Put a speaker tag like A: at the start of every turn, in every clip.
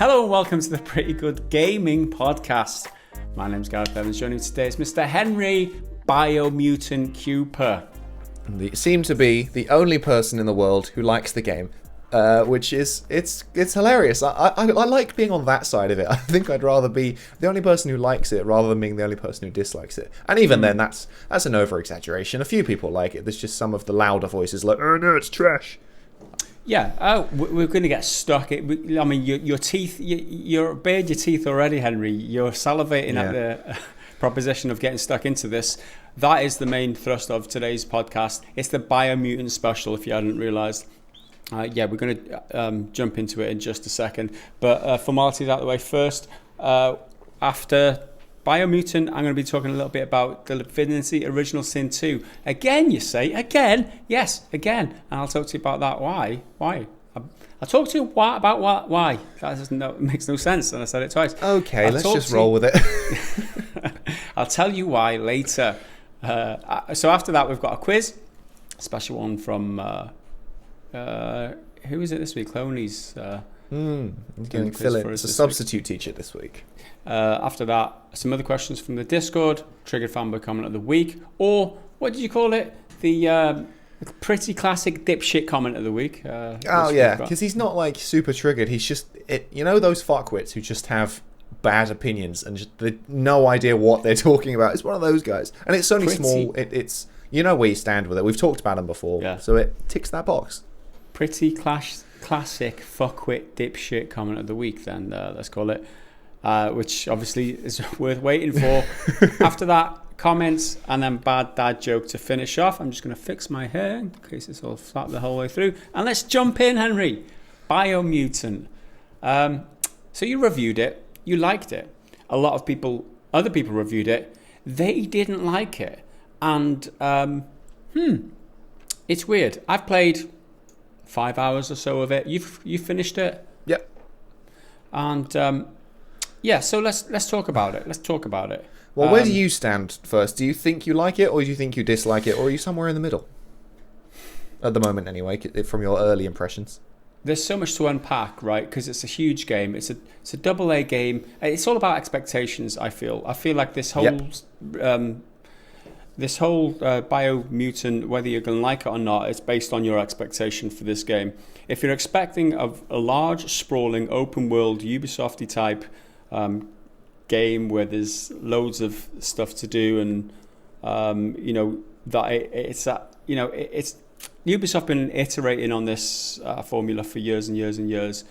A: Hello and welcome to the Pretty Good Gaming Podcast. My name's Gareth Evans. Joining me today is Mr. Henry Biomutant Cooper.
B: Seem to be the only person in the world who likes the game, which is it's hilarious. I like being on that side of it. I think I'd rather be the only person who likes it rather than being the only person who dislikes it. And even then, that's an over exaggeration. A few people like it. There's just some of the louder voices like, "Oh no, it's trash."
A: Yeah, we're going to get stuck. I mean, your teeth, you're bared your teeth already, Henry. You're salivating at the proposition of getting stuck into this. That is the main thrust of today's podcast. It's the Biomutant special, if you hadn't realised. We're going to jump into it in just a second. But formalities out of the way first. After Biomutant, I'm going to be talking a little bit about the Divinity Original Sin 2. Again, you say? Again? Yes, again. And I'll talk to you about that. Why? I'll talk to you about why. It makes no sense, and I said it twice.
B: Okay, let's just roll with it.
A: I'll tell you why later. So after that, we've got a quiz. A special one from... who is it this week? Klony's...
B: It's a substitute teacher this week.
A: After that, some other questions from the Discord, triggered fanboy comment of the week, or what did you call it? The pretty classic dipshit comment of the week.
B: Because he's not like super triggered. He's just, those fuckwits who just have bad opinions and just no idea what they're talking about. It's one of those guys, and it's only small. It's where you stand with it. We've talked about him before, so it ticks that box.
A: Pretty classic fuckwit dipshit comment of the week. Then let's call it. Which obviously is worth waiting for. After that, comments, and then bad dad joke to finish off. I'm just going to fix my hair in case it's all flat the whole way through. And let's jump in, Henry. Biomutant. So you reviewed it. You liked it. A lot of other people reviewed it. They didn't like it. And, it's weird. I've played 5 hours or so of it. You finished it?
B: Yep.
A: And, so let's talk about it.
B: Well, where do you stand first? Do you think you like it, or do you think you dislike it, or are you somewhere in the middle? At the moment, anyway, from your early impressions.
A: There's so much to unpack, right? Because it's a huge game. It's a double-A game. It's all about expectations. I feel like this whole Biomutant, whether you're going to like it or not, it's based on your expectation for this game. If you're expecting a large, sprawling, open-world, Ubisoft-y type game where there's loads of stuff to do, and it's Ubisoft been iterating on this formula for years and years and years,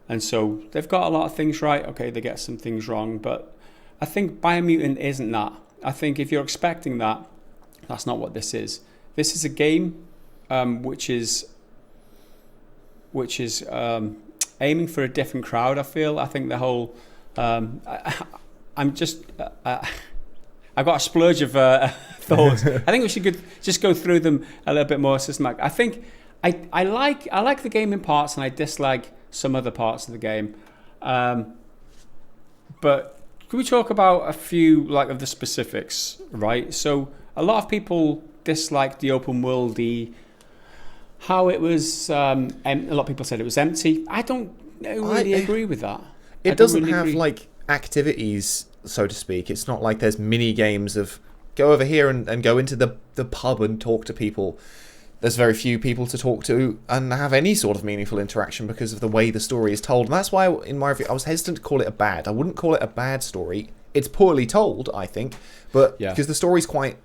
A: and so they've got a lot of things right. Okay, they get some things wrong, but I think Biomutant isn't that. I think if you're expecting that, that's not what this is. This is a game which is aiming for a different crowd. I think the whole I've got a splurge of thoughts. I think we should just go through them a little bit more systematic. I think I like the game in parts, and I dislike some other parts of the game. But can we talk about a few of the specifics, right? So a lot of people disliked the open worldy, how it was. A lot of people said it was empty. I don't really agree with that.
B: It doesn't have activities, so to speak. It's not like there's mini games of go over here and go into the pub and talk to people. There's very few people to talk to and have any sort of meaningful interaction because of the way the story is told. And that's why, in my review, I was hesitant to call it I wouldn't call it a bad story. It's poorly told, I think, but because the story's quite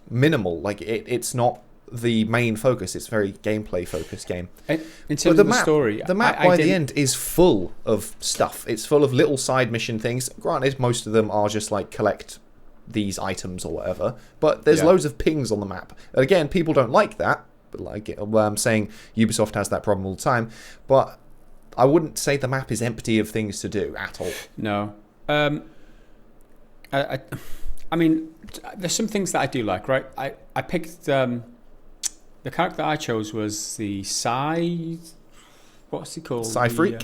B: minimal. It's not the main focus. It's a very gameplay focused game.
A: In terms of the story,
B: the map by the end is full of stuff. It's full of little side mission things. Granted, most of them are just collect these items or whatever, but there's loads of pings on the map. And again, people don't like that, but I'm saying Ubisoft has that problem all the time, but I wouldn't say the map is empty of things to do at all.
A: No. I mean, there's some things that I do like, right? I picked the character that I chose was the what's he called? Psy Freak.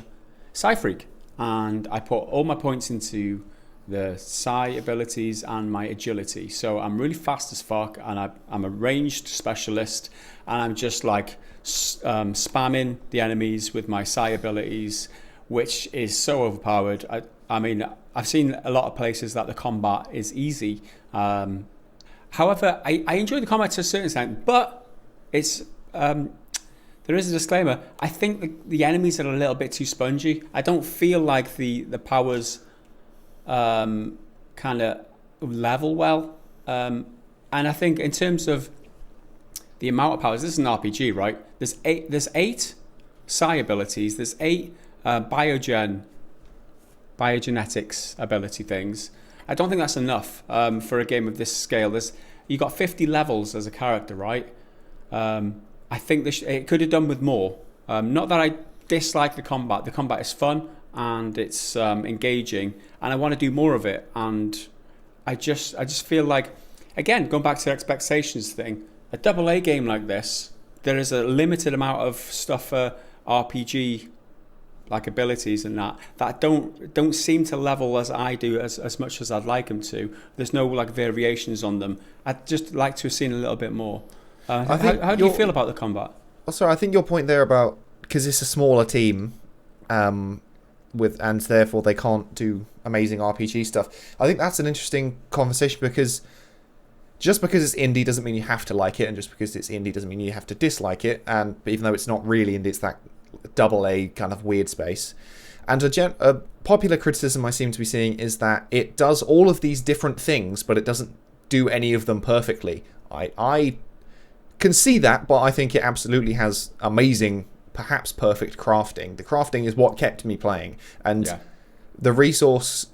A: And I put all my points into the Psy abilities and my agility. So I'm really fast as fuck, and I'm a ranged specialist, and I'm just spamming the enemies with my Psy abilities which is so overpowered. I mean, I've seen a lot of places that the combat is easy. However, I enjoy the combat to a certain extent, but it's there is a disclaimer. I think the enemies are a little bit too spongy. I don't feel like the powers kind of level well. And I think in terms of the amount of powers, this is an RPG, right? There's eight psi abilities. There's 8 biogenetics ability things. I don't think that's enough for a game of this scale. You got 50 levels as a character, right? I think it could have done with more. Not that I dislike the combat. The combat is fun and it's engaging, and I want to do more of it. And I just feel like, again, going back to the expectations thing, a AA game like this, there is a limited amount of stuff for RPG like abilities and that don't seem to level as I do as much as I'd like them to. There's no like variations on them. I'd just like to have seen a little bit more. How do you feel about the combat?
B: I think your point there about, because it's a smaller team, and therefore they can't do amazing RPG stuff. I think that's an interesting conversation, because just because it's indie doesn't mean you have to like it, and just because it's indie doesn't mean you have to dislike it. And even though it's not really indie, it's that AA kind of weird space. And a popular criticism I seem to be seeing is that it does all of these different things, but it doesn't do any of them perfectly. I can see that, but I think it absolutely has amazing, perhaps perfect crafting. The crafting is what kept me playing, and the resource,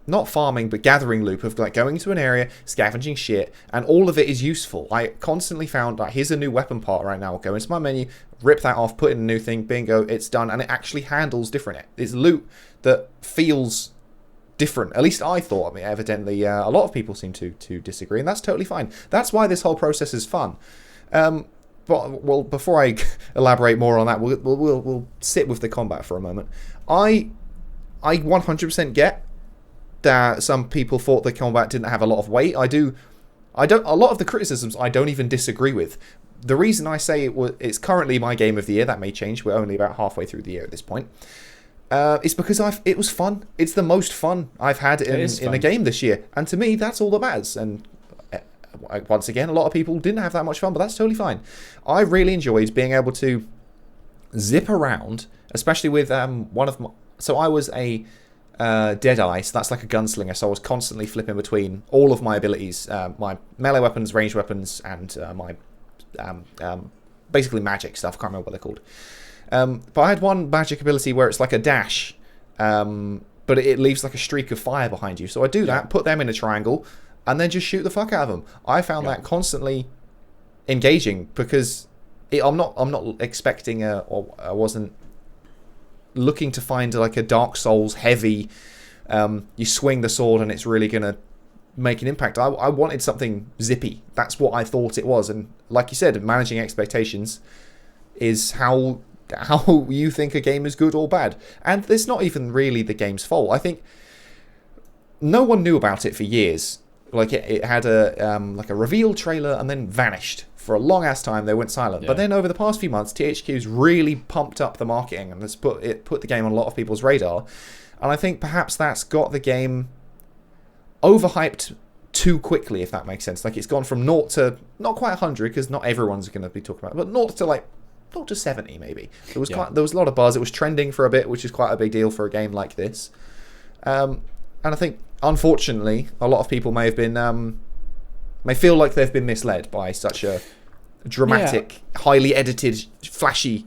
B: not farming, but gathering loop of like going to an area, scavenging shit, and all of it is useful. I constantly found like, here's a new weapon part right now. I'll go into my menu, rip that off, put in a new thing, bingo, it's done, and it actually handles different. It's loot that feels different. At least I thought. I mean, evidently, a lot of people seem to disagree, and that's totally fine. That's why this whole process is fun. But before I elaborate more on that, we'll sit with the combat for a moment. I 100% get that some people thought the combat didn't have a lot of weight. I don't. A lot of the criticisms I don't even disagree with. The reason I say it's currently my game of the year, that may change. We're only about halfway through the year at this point. It's because it was fun. It's the most fun I've had in a game this year, and to me, that's all that matters. And once again, a lot of people didn't have that much fun, but that's totally fine. I really enjoyed being able to zip around, especially with one of my. So I was a Deadeye, so that's like a gunslinger. So I was constantly flipping between all of my abilities, my melee weapons, ranged weapons, and my basically magic stuff. I can't remember what they're called. But I had one magic ability where it's like a dash, but it leaves like a streak of fire behind you. So I do that, put them in a triangle, and then just shoot the fuck out of them. I found that constantly engaging, because I'm not expecting or I wasn't looking to find like a Dark Souls heavy. You swing the sword and it's really gonna make an impact. I wanted something zippy. That's what I thought it was, and like you said, managing expectations is how you think a game is good or bad. And it's not even really the game's fault. I think no one knew about it for years. Like it had a reveal trailer and then vanished for a long ass time. They went silent. But then over the past few months, THQ's really pumped up the marketing and has put the game on a lot of people's radar. And I think perhaps that's got the game overhyped too quickly, if that makes sense. Like it's gone from 0 to not quite 100, because not everyone's going to be talking about it, but 0 to like 0 to 70 maybe. There was a lot of buzz. It was trending for a bit, which is quite a big deal for a game like this. And I think, unfortunately, a lot of people may feel like they've been misled by such a dramatic, highly edited, flashy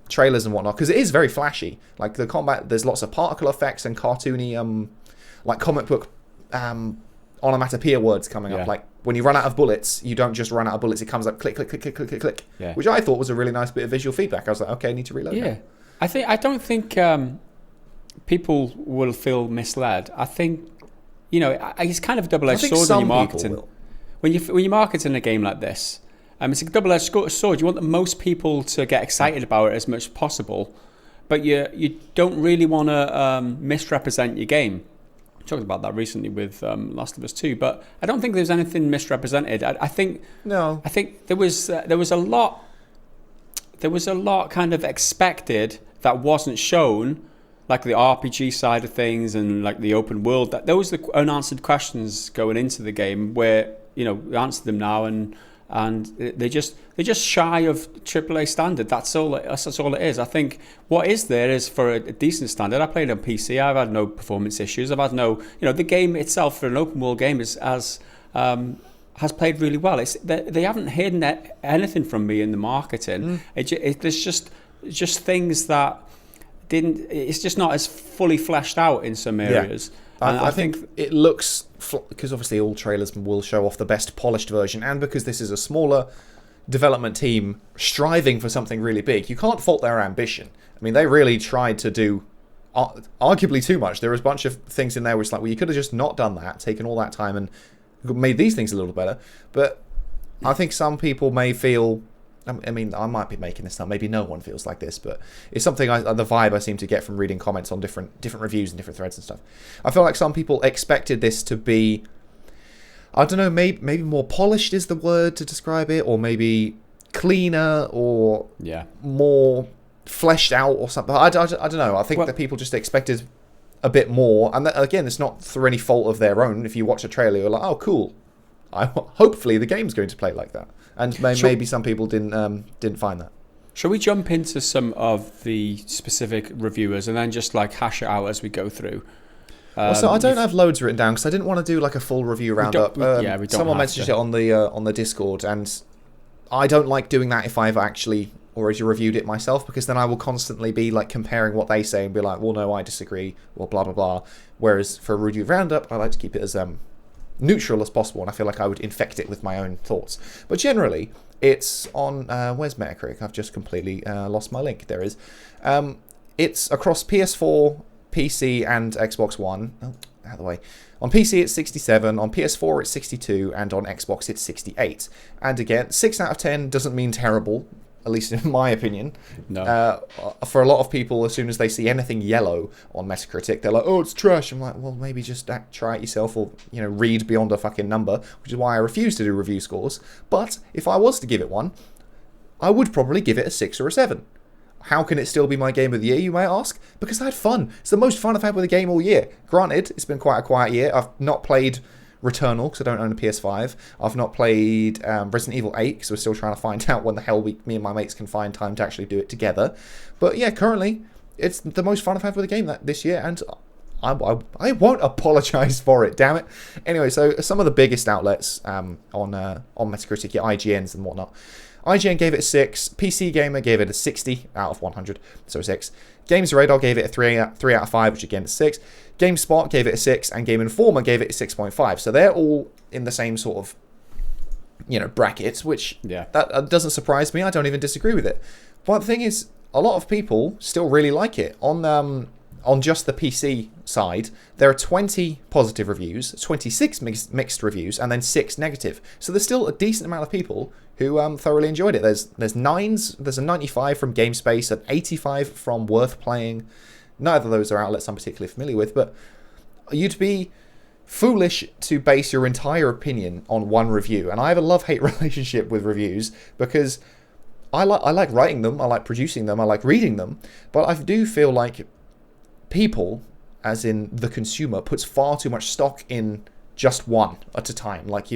B: trailers and whatnot, because it is very flashy. Like the combat, there's lots of particle effects and cartoony, like comic book onomatopoeia words coming up. Like when you run out of bullets, you don't just run out of bullets; it comes up click, click, click, click, click, click, click. Yeah. Which I thought was a really nice bit of visual feedback. I was like, okay, I need to reload. Yeah,
A: now. I don't think people will feel misled. I think, it's kind of a double-edged sword when you're marketing. When you're marketing a game like this, it's a double-edged sword. You want most people to get excited about it as much as possible, but you don't really want to misrepresent your game. I talked about that recently with Last of Us 2, but I don't think there's anything misrepresented. I think there was a lot kind of expected that wasn't shown, like the RPG side of things and like the open world, that those are the unanswered questions going into the game where, we answer them now, and they're just shy of AAA standard. That's all it is. I think what is there is for a decent standard. I played on PC. I've had no performance issues. I've had no, the game itself for an open world game has played really well. They haven't hidden anything from me in the marketing. There's just things that it's just not as fully fleshed out in some areas.
B: Yeah. I think it looks, because obviously all trailers will show off the best polished version, and because this is a smaller development team striving for something really big, you can't fault their ambition. I mean, they really tried to do arguably too much. There was a bunch of things in there which, like, well, you could have just not done that, taken all that time and made these things a little better. But I think some people may feel, I mean, I might be making this up. Maybe no one feels like this, but it's something the vibe I seem to get from reading comments on different reviews and different threads and stuff. I feel like some people expected this to be, I don't know, maybe more polished is the word to describe it, or maybe cleaner, or more fleshed out, or something. I don't know. I think that people just expected a bit more, and that, again, it's not through any fault of their own. If you watch a trailer, you're like, oh, cool. Hopefully the game's going to play like that. And maybe some people didn't find that.
A: Shall we jump into some of the specific reviewers and then just like hash it out as we go through?
B: So I don't have loads written down because I didn't want to do like a full review roundup. Someone mentioned it on the Discord, and I don't like doing that if I've actually already reviewed it myself, because then I will constantly be like comparing what they say and be like, well, no, I disagree, or blah blah blah. Whereas for a review roundup, I like to keep it as neutral as possible, and I feel like I would infect it with my own thoughts. But generally, it's on where's Metacritic? I've just completely lost my link. There is. It's across PS4, PC, and Xbox One. Oh, out of the way. On PC, it's 67. On PS4, it's 62, and on Xbox, it's 68. And again, 6 out of 10 doesn't mean terrible, at least in my opinion.
A: No.
B: For a lot of people, as soon as they see anything yellow on Metacritic, they're like, oh, it's trash. I'm like, well, maybe just try it yourself, or read beyond a fucking number, which is why I refuse to do review scores. But if I was to give it one, I would probably give it a 6 or a 7. How can it still be my game of the year, you might ask? Because I had fun. It's the most fun I've had with a game all year. Granted, it's been quite a quiet year. I've not played Returnal, because I don't own a PS5. I've not played Resident Evil 8, because we're still trying to find out when the hell me and my mates can find time to actually do it together. But yeah, currently, it's the most fun I've had with a game this year, and I won't apologise for it, damn it. Anyway, so some of the biggest outlets on Metacritic, IGNs and whatnot. IGN gave it a 6, PC Gamer gave it a 60 out of 100, so 6. Games Radar gave it a 3 out of 5, which again is 6. GameSpot gave it a 6, and Game Informer gave it a 6.5. So they're all in the same sort of, brackets, which that doesn't surprise me. I don't even disagree with it. But the thing is, a lot of people still really like it. On just the PC side, there are 20 positive reviews, 26 mixed reviews, and then 6 negative. So there's still a decent amount of people who thoroughly enjoyed it. There's 9s, there's a 95 from GameSpace, an 85 from Worth Playing. Neither of those are outlets I'm particularly familiar with, but you'd be foolish to base your entire opinion on one review. And I have a love-hate relationship with reviews, because I like writing them, I like producing them, I like reading them, but I do feel like people, as in the consumer, puts far too much stock in just one at a time. Like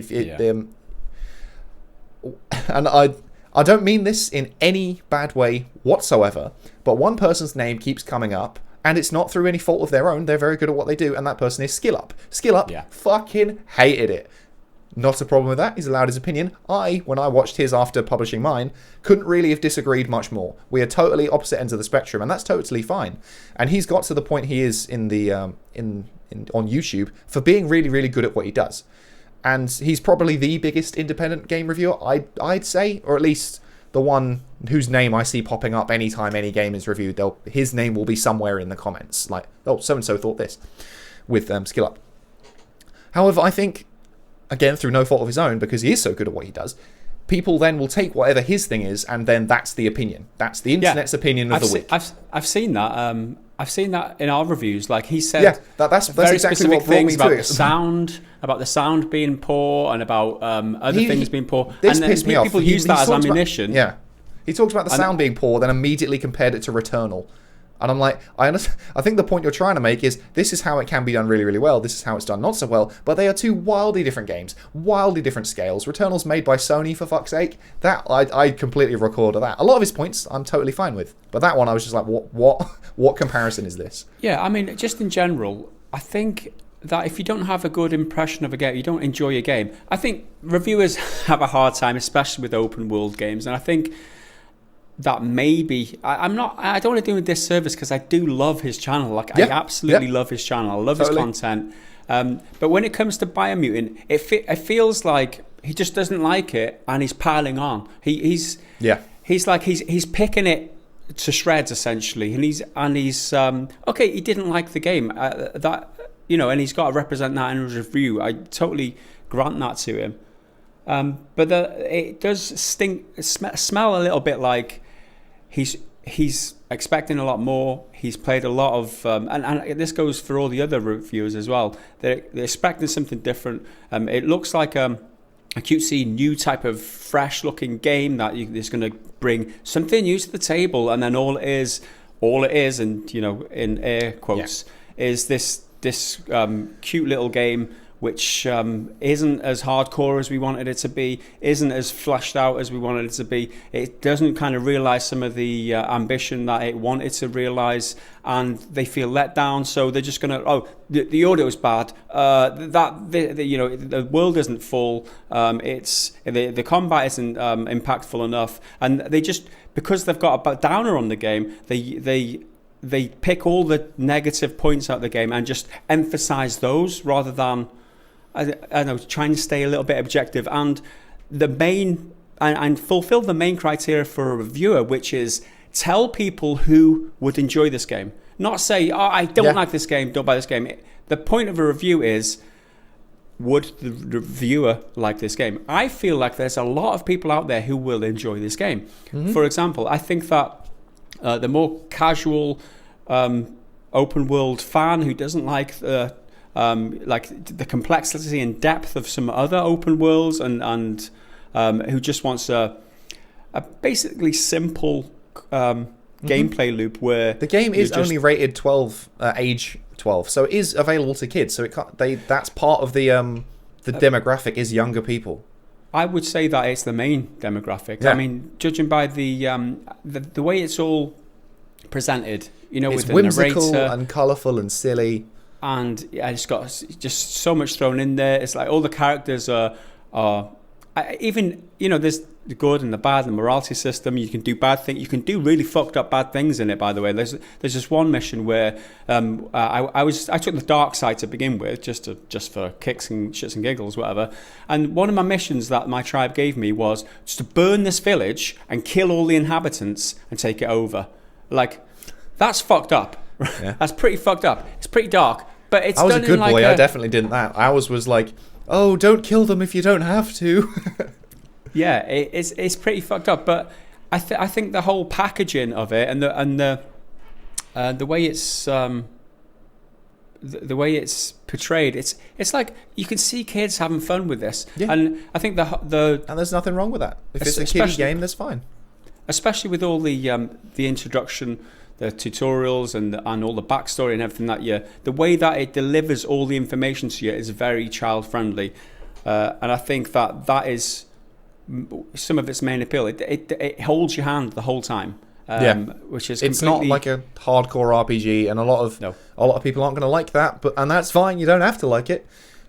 B: and I don't mean this in any bad way whatsoever, but one person's name keeps coming up, and it's not through any fault of their own. They're very good at what they do, and that person is SkillUp. SkillUp fucking hated it. Not a problem with that. He's allowed his opinion. When I watched his after publishing mine, couldn't really have disagreed much more. We are totally opposite ends of the spectrum, and that's totally fine. And he's got to the point he is in the on YouTube for being really, really good at what he does. And he's probably the biggest independent game reviewer, I'd say, or at least the one whose name I see popping up anytime any game is reviewed. His name will be somewhere in the comments, like, oh, so-and-so thought this, with SkillUp. However, I think, again, through no fault of his own, because he is so good at what he does, people then will take whatever his thing is, and then that's the opinion. That's the internet's opinion of the week.
A: I've seen that. I've seen that in our reviews. Like he said,
B: that's
A: very
B: exactly
A: specific
B: what brought
A: things
B: me
A: about
B: to
A: the sound being poor, and about other things being poor.
B: This
A: and
B: pissed me off.
A: People use that as ammunition.
B: He talked about the sound being poor, then immediately compared it to Returnal. And I'm like, I think the point you're trying to make is this is how it can be done really, really well. This is how it's done not so well. But they are two wildly different games, wildly different scales. Returnal's made by Sony, for fuck's sake. That I completely record that. A lot of his points I'm totally fine with, but that one I was just like, what comparison is this?
A: Yeah, I mean, just in general, I think that if you don't have a good impression of a game, you don't enjoy a game. I think reviewers have a hard time, especially with open world games, and I think that maybe I don't want to do him a disservice because I do love his channel. Like I absolutely love his channel. I love his content. But when it comes to Biomutant, it feels like he just doesn't like it and he's piling on. He's picking it to shreds essentially, and he's okay. He didn't like the game and he's got to represent that in his review. I totally grant that to him. But it does smell a little bit like he's expecting a lot more. He's played a lot of, and this goes for all the other reviewers as well. They're expecting something different. It looks like a cutesy new type of fresh looking game that is going to bring something new to the table, and then all it is, and in air quotes, is this cute little game which isn't as hardcore as we wanted it to be, isn't as fleshed out as we wanted it to be. It doesn't kind of realise some of the ambition that it wanted to realise, and they feel let down. So they're just going to, the audio is bad. The world isn't full. It's the combat isn't impactful enough, and they just, because they've got a downer on the game, they pick all the negative points out of the game and just emphasise those rather than, I don't know, trying to stay a little bit objective and fulfill the main criteria for a reviewer, which is tell people who would enjoy this game. Not say, I don't like this game, don't buy this game. The point of a review is, would the reviewer like this game? I feel like there's a lot of people out there who will enjoy this game. Mm-hmm. For example, I think that the more casual open world fan who doesn't like the complexity and depth of some other open worlds and who just wants a basically simple gameplay loop where
B: the game is only rated 12 age 12, so it is available to kids, so that's part of the demographic is younger people.
A: I would say that it's the main demographic. I mean, judging by the way it's all presented,
B: it's
A: with the
B: whimsical
A: narrator
B: and colourful and silly.
A: And it's got just so much thrown in there. It's like all the characters are even, there's the good and the bad, and the morality system. You can do bad things. You can do really fucked up bad things in it, by the way. There's this one mission where I took the dark side to begin with, just for kicks and shits and giggles, whatever. And one of my missions that my tribe gave me was just to burn this village and kill all the inhabitants and take it over. Like, that's fucked up. Yeah. That's pretty fucked up. It's pretty dark. But it's
B: I was a good boy. I definitely didn't that. Ours was like, oh, don't kill them if you don't have to.
A: Yeah, it's pretty fucked up. But I think the whole packaging of it and the way it's the way it's portrayed, it's like you can see kids having fun with this. Yeah. And I think the
B: and there's nothing wrong with that. If it's a kiddie game, that's fine.
A: Especially with all the introduction, the tutorials and all the backstory and everything the way that it delivers all the information to you is very child friendly, and I think that is some of its main appeal. It holds your hand the whole time, which is
B: it's not like a hardcore RPG, and a lot of people aren't going to like that, and that's fine. You don't have to like it,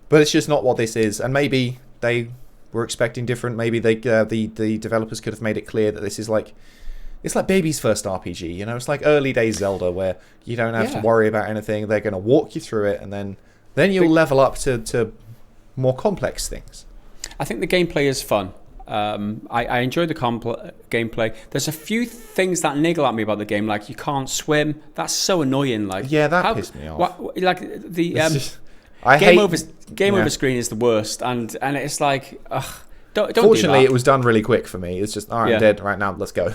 B: but it's just not what this is. And maybe they were expecting different. Maybe the developers could have made it clear that this is like. It's like baby's first RPG, It's like early days Zelda where you don't have to worry about anything. They're going to walk you through it, and then you'll level up to more complex things.
A: I think the gameplay is fun. I enjoy the gameplay. There's a few things that niggle at me about the game, like you can't swim. That's so annoying. Like
B: that pissed me off.
A: Game over screen is the worst, and it's like, don't.
B: Fortunately,
A: do
B: it was done really quick for me. It's just all right, I'm dead right now. Let's go.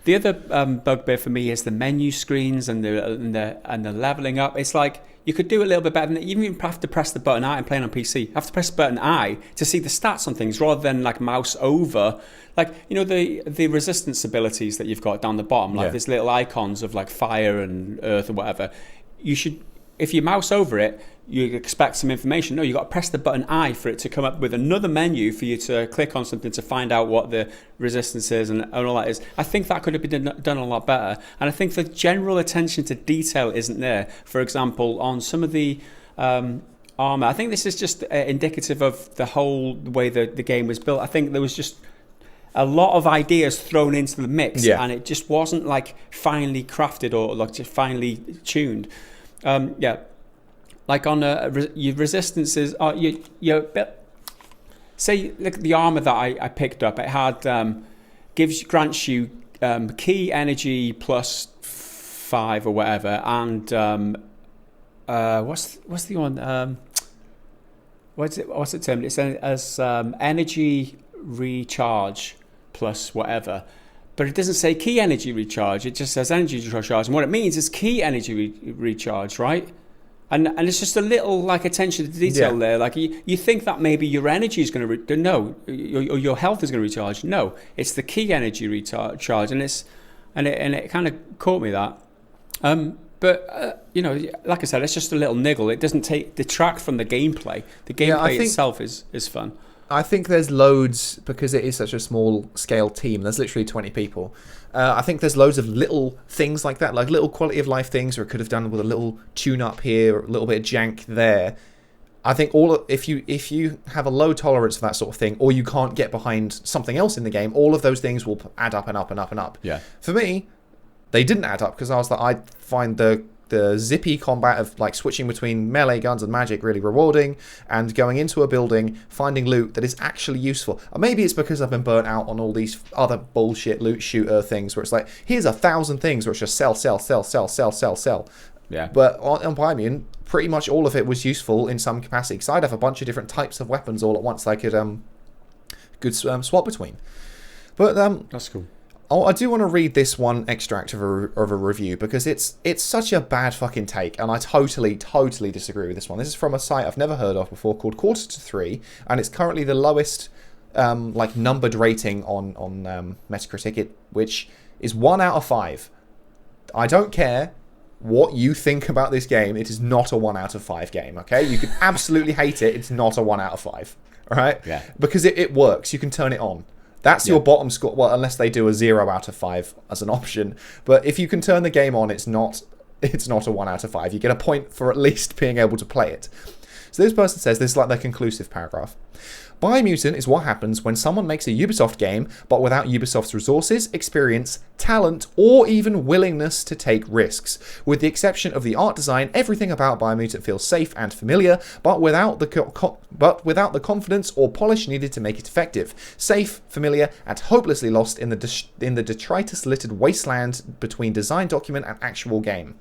A: The other bugbear for me is the menu screens and the leveling up. It's like you could do a little bit better than that. You even have to press the button I and playing on PC. You have to press the button I to see the stats on things rather than like mouse over. Like, you know, the resistance abilities that you've got down the bottom, like these little icons of like fire and earth or whatever. You should, if you mouse over it, you expect some information. No, you've got to press the button I for it to come up with another menu for you to click on something to find out what the resistance is and all that is. I think that could have been done a lot better. And I think the general attention to detail isn't there. For example, on some of the armor, I think this is just indicative of the whole way the game was built. I think there was just a lot of ideas thrown into the mix, and it just wasn't like finely crafted or like just finely tuned. Like on your resistances, say like the armor that I picked up, it had grants you key energy plus 5 or whatever, and what's the one? What's it termed? It's as energy recharge plus whatever. But it doesn't say key energy recharge. It just says energy recharge, and what it means is key energy recharge, right? And it's just a little like attention to detail there. Like you think that maybe your energy is going to no, your health is going to recharge. No, it's the key energy recharge, and it kind of caught me that. But you know, like I said, it's just a little niggle. It doesn't detract from the gameplay. The gameplay itself is fun.
B: I think there's loads, because it is such a small scale team, there's literally 20 people. I think there's loads of little things like that, like little quality of life things, or it could have done with a little tune up here, or a little bit of jank there. I think if you have a low tolerance for that sort of thing, or you can't get behind something else in the game, all of those things will add up and up and up and up.
A: Yeah.
B: For me, they didn't add up, because I find the zippy combat of like switching between melee guns and magic really rewarding, and going into a building, finding loot that is actually useful. And maybe it's because I've been burnt out on all these other bullshit loot shooter things where it's like, here's 1,000 things where it's just sell.
A: Yeah.
B: But on Biomutant, pretty much all of it was useful in some capacity, because I'd have a bunch of different types of weapons all at once I could swap between. But
A: that's cool.
B: Oh, I do want to read this one extract of a review, because it's such a bad fucking take, and I totally disagree with this one. This is from a site I've never heard of before called Quarter to 3, and it's currently the lowest like numbered rating on Metacritic, which is 1 out of 5. I don't care what you think about this game. It is not a 1 out of 5 game. Okay, you can absolutely hate it. It's not a 1 out of 5. All right,
A: yeah,
B: because it works. You can turn it on. That's your bottom score. Well, unless they do a 0 out of 5 as an option. But if you can turn the game on, it's not a 1 out of 5. You get a point for at least being able to play it. So this person says, this is like their conclusive paragraph. Biomutant is what happens when someone makes a Ubisoft game, but without Ubisoft's resources, experience, talent, or even willingness to take risks. With the exception of the art design, everything about Biomutant feels safe and familiar, but without the confidence or polish needed to make it effective. Safe, familiar, and hopelessly lost in the detritus-littered wasteland between design document and actual game.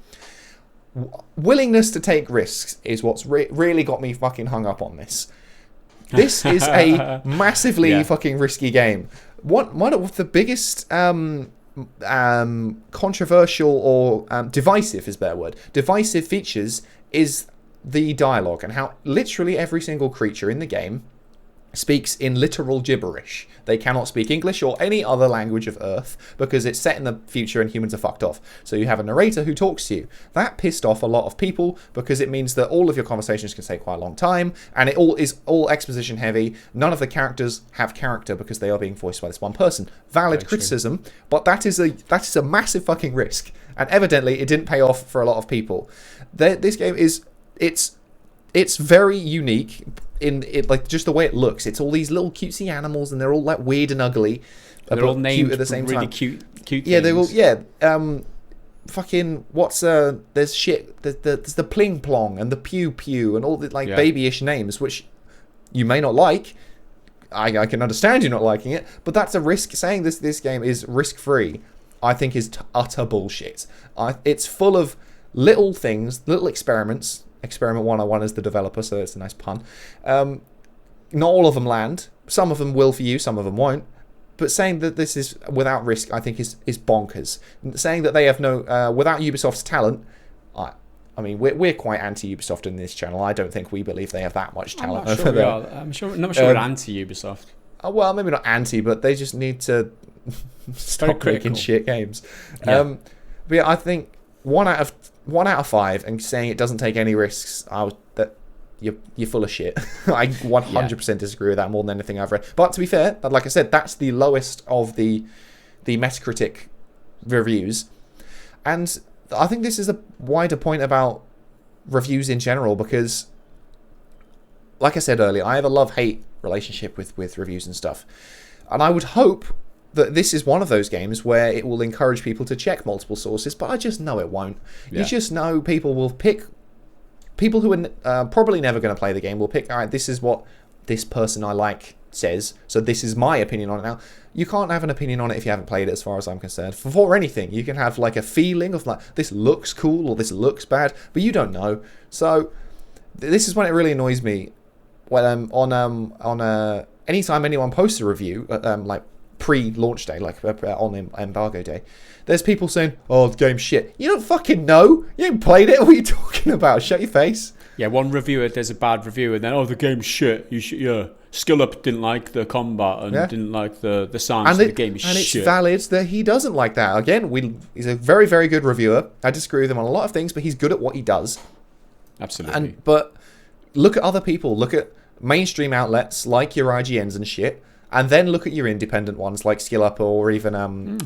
B: Willingness to take risks is what's really got me fucking hung up on this. This is a massively fucking risky game. One of the biggest controversial or divisive is their word. Divisive features is the dialogue, and how literally every single creature in the game speaks in literal gibberish. They cannot speak English or any other language of Earth, because it's set in the future and humans are fucked off. So you have a narrator who talks to you. That pissed off a lot of people, because it means that all of your conversations can take quite a long time, and it is all exposition heavy. None of the characters have character because they are being voiced by this one person. Valid criticism, but that is a massive fucking risk, and evidently it didn't pay off for a lot of people. This game it's very unique in it, like just the way it looks. It's all these little cutesy animals, and they're all like weird and ugly.
A: They're all named
B: cute at the same
A: really
B: time.
A: Cute.
B: Yeah, they will. Yeah. Fucking what's there's shit. There's the pling plong and the pew pew and all the like babyish names, which you may not like. I can understand you not liking it, but that's a risk. Saying this game is risk free, I think, is utter bullshit. It's full of little things, little experiments. Experiment 101 is the developer, so it's a nice pun. Not all of them land. Some of them will for you, some of them won't. But saying that this is without risk, I think is bonkers. Saying that they have no without Ubisoft's talent, I mean, we're quite anti-Ubisoft in this channel. I don't think we believe they have that much talent
A: I'm not
B: over
A: sure
B: there.
A: I'm not sure we're anti-Ubisoft.
B: Well, maybe not anti, but they just need to stop making shit games.
A: Yeah.
B: But yeah, I think 1 out of 5, and saying it doesn't take any risks, you're full of shit. I 100% disagree with that more than anything I've read. But to be fair, like I said, that's the lowest of the Metacritic reviews, and I think this is a wider point about reviews in general, because, like I said earlier, I have a love-hate relationship with reviews and stuff, and I would hope that this is one of those games where it will encourage people to check multiple sources, but I just know it won't. You just know people will pick, people who are probably never going to play the game will pick, all right, this is what this person I like says, so this is my opinion on it now. You can't have an opinion on it if you haven't played it, as far as I'm concerned. For anything, you can have like a feeling of like, this looks cool or this looks bad, but you don't know. So this is when it really annoys me. Well, anytime anyone posts a review, like pre-launch day, like on embargo day, there's people saying, "Oh, the game's shit." You don't fucking know. You ain't played it. What are you talking about? Shut your face.
A: Yeah, one reviewer does a bad review, and then the game's shit. You should, Skill Up didn't like the combat and didn't like the sounds. The game is shit. And
B: it's valid that he doesn't like that. Again, he's a very, very good reviewer. I disagree with him on a lot of things, but he's good at what he does.
A: Absolutely.
B: But look at other people. Look at mainstream outlets like your IGNs and shit, and then look at your independent ones like Skill Up or even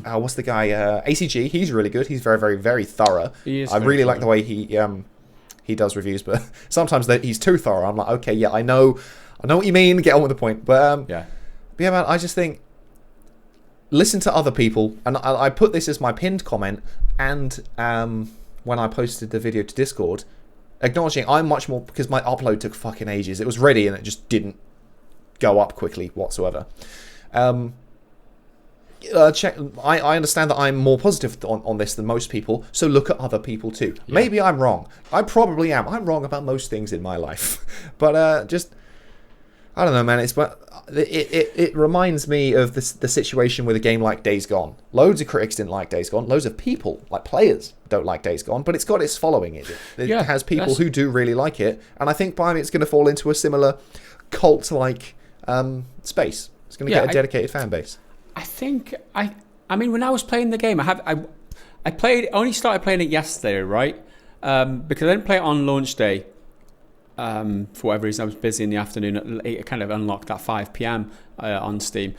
B: what's the guy ACG. He's really good. He's very, very, very thorough. I really like the way he does reviews, but sometimes he's too thorough. I'm like, okay, yeah, I know what you mean. Get on with the point. But yeah, man, I just think listen to other people, and I put this as my pinned comment, and when I posted the video to Discord, acknowledging I'm much more, because my upload took fucking ages. It was ready and it just didn't go up quickly whatsoever. I understand that I'm more positive on this than most people, so look at other people too. Yeah. Maybe I'm wrong. I probably am. I'm wrong about most things in my life. But just, I don't know, man. It reminds me of the situation with a game like Days Gone. Loads of critics didn't like Days Gone. Loads of people, like players, don't like Days Gone. But it's got its following. It has people who do really like it. And I think by it's going to fall into a similar cult-like space. It's going to get a dedicated fan base.
A: I think I mean when I was playing the game, I only started playing it yesterday, right? Because I didn't play it on launch day. For whatever reason, I was busy in the afternoon. It kind of unlocked at 5 p.m. On Steam.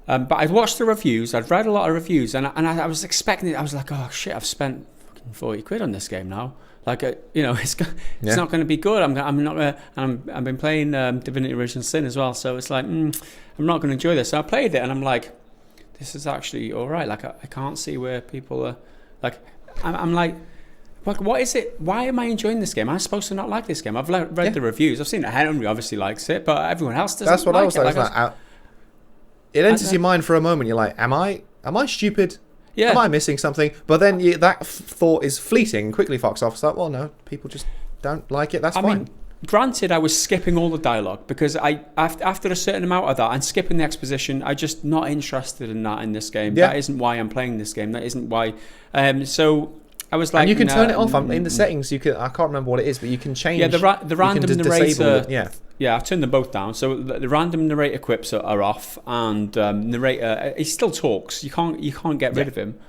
A: But I'd watched the reviews. I'd read a lot of reviews, and I was expecting it. I was like, oh shit, I've spent fucking 40 quid on this game now. Like, it's not going to be good. I'm not going to. I've been playing Divinity Original Sin as well, so it's like I'm not going to enjoy this. So I played it, and I'm like, this is actually all right. Like, I can't see where people are. Like, I'm like, what is it? Why am I enjoying this game? I'm supposed to not like this game. I've read the reviews. I've seen that Henry obviously likes it, but everyone else doesn't.
B: That's what
A: like
B: I was like. It enters your mind for a moment. You're like, am I stupid? Yeah. Am I missing something? But then that thought is fleeting and quickly fucks off. It's like, well, no, people just don't like it. That's fine. I mean,
A: granted, I was skipping all the dialogue because after a certain amount of that and skipping the exposition, I'm just not interested in that in this game. Yeah. That isn't why I'm playing this game. That isn't why. So I was like,
B: and you can turn it off. In the settings, you can. I can't remember what it is, but you can change.
A: Yeah, the random narrator. Yeah, I've turned them both down. So the random narrator quips are off, and narrator he still talks. You can't get rid of him.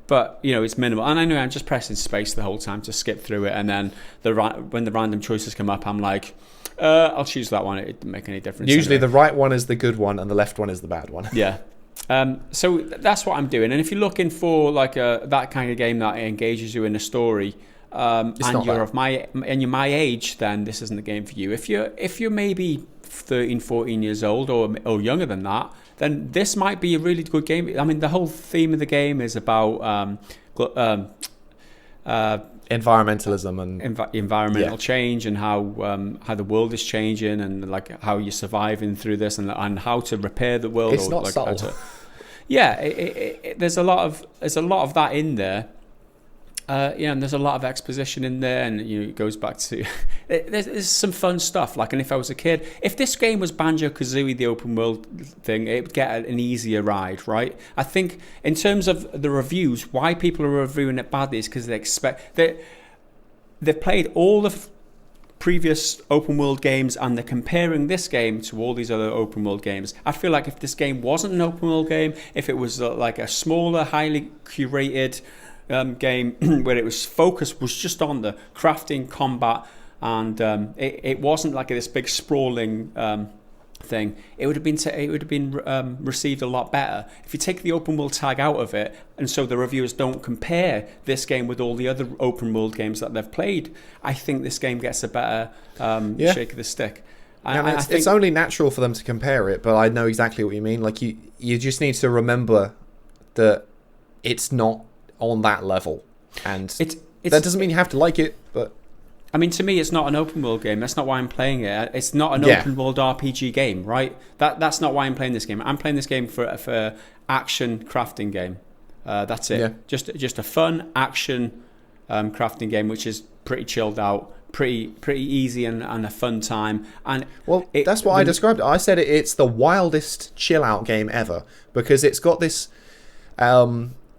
A: But it's minimal. And I know I'm just pressing space the whole time to skip through it, and then when the random choices come up, I'm like, I'll choose that one. It doesn't make any difference.
B: Usually the right one is the good one, and the left one is the bad one.
A: Yeah. So that's what I'm doing. And if you're looking for like that kind of game that engages you in a story, and you're my age, then this isn't the game for you. If you're maybe 13, 14 years old or younger than that, then this might be a really good game. I mean, the whole theme of the game is about
B: environmentalism and
A: environmental change, and how the world is changing, and like how you're surviving through this, and how to repair the world.
B: It's not subtle.
A: There's a lot of that in there. And there's a lot of exposition in there, and it goes back to there's some fun stuff. Like, and if I was a kid, if this game was Banjo-Kazooie, the open world thing, it would get an easier ride, right? I think in terms of the reviews, why people are reviewing it badly is because they expect that they've played all the previous open world games and they're comparing this game to all these other open world games. I feel like if this game wasn't an open world game, if it was like a smaller, highly curated game where it was focused was just on the crafting, combat, and it wasn't like this big sprawling thing, it would have been received a lot better. If you take the open world tag out of it, and so the reviewers don't compare this game with all the other open world games that they've played, I think this game gets a better shake of the stick.
B: I think it's only natural for them to compare it, but I know exactly what you mean. Like you just need to remember that it's not on that level, and that doesn't mean you have to like it, but.
A: I mean, to me, it's not an open world game. That's not why I'm playing it. It's not an open world RPG game, right? That's not why I'm playing this game. I'm playing this game for action crafting game. That's it. Yeah. Just a fun action crafting game, which is pretty chilled out, pretty easy and a fun time. And
B: that's what I described it. I said it's the wildest chill out game ever because it's got this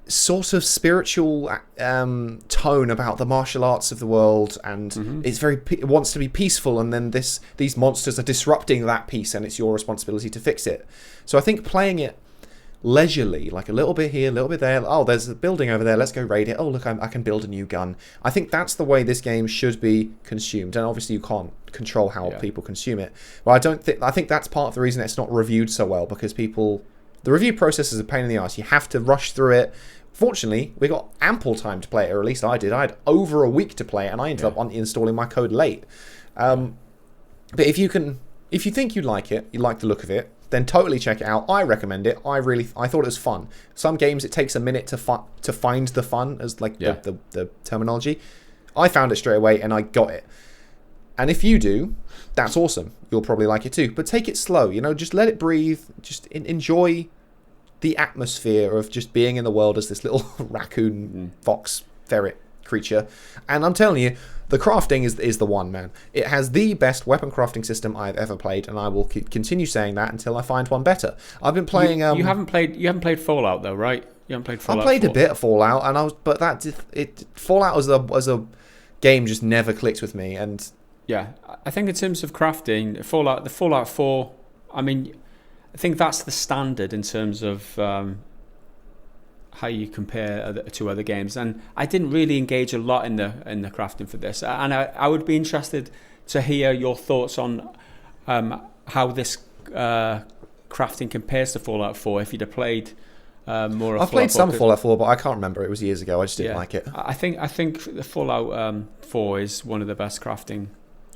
B: sort of spiritual tone about the martial arts of the world, and it's it wants to be peaceful, and then these monsters are disrupting that peace, and it's your responsibility to fix it. So I think playing it leisurely, like a little bit here, a little bit there, oh, there's a building over there, let's go raid it, oh look, I can build a new gun. I think that's the way this game should be consumed, and obviously you can't control how people consume it. But I think that's part of the reason it's not reviewed so well, because the review process is a pain in the ass. You have to rush through it. Fortunately, we got ample time to play it, or at least I did. I had over a week to play it, and I ended up installing my code late. But if you think you like the look of it, then totally check it out. I recommend it. I thought it was fun. Some games it takes a minute to find the fun, as like the terminology. I found it straight away, and I got it. And if you do, that's awesome. You'll probably like it too. But take it slow. Just let it breathe. Just enjoy the atmosphere of just being in the world as this little raccoon, fox, ferret creature. And I'm telling you, the crafting is the one, man. It has the best weapon crafting system I've ever played, and I will continue saying that until I find one better. I've been playing. You
A: haven't played Fallout though, right? You haven't played Fallout.
B: I played a bit of Fallout, and Fallout as a game just never clicked with me. And
A: yeah, I think in terms of crafting, the Fallout 4. I mean, I think that's the standard in terms of how you compare to other games, and I didn't really engage a lot in the crafting for this, and I would be interested to hear your thoughts on how this crafting compares to Fallout 4 if you'd have played more of
B: I've played some Fallout 4, but I can't remember. It was years ago. I just didn't like it.
A: I think the Fallout 4 is one of the best crafting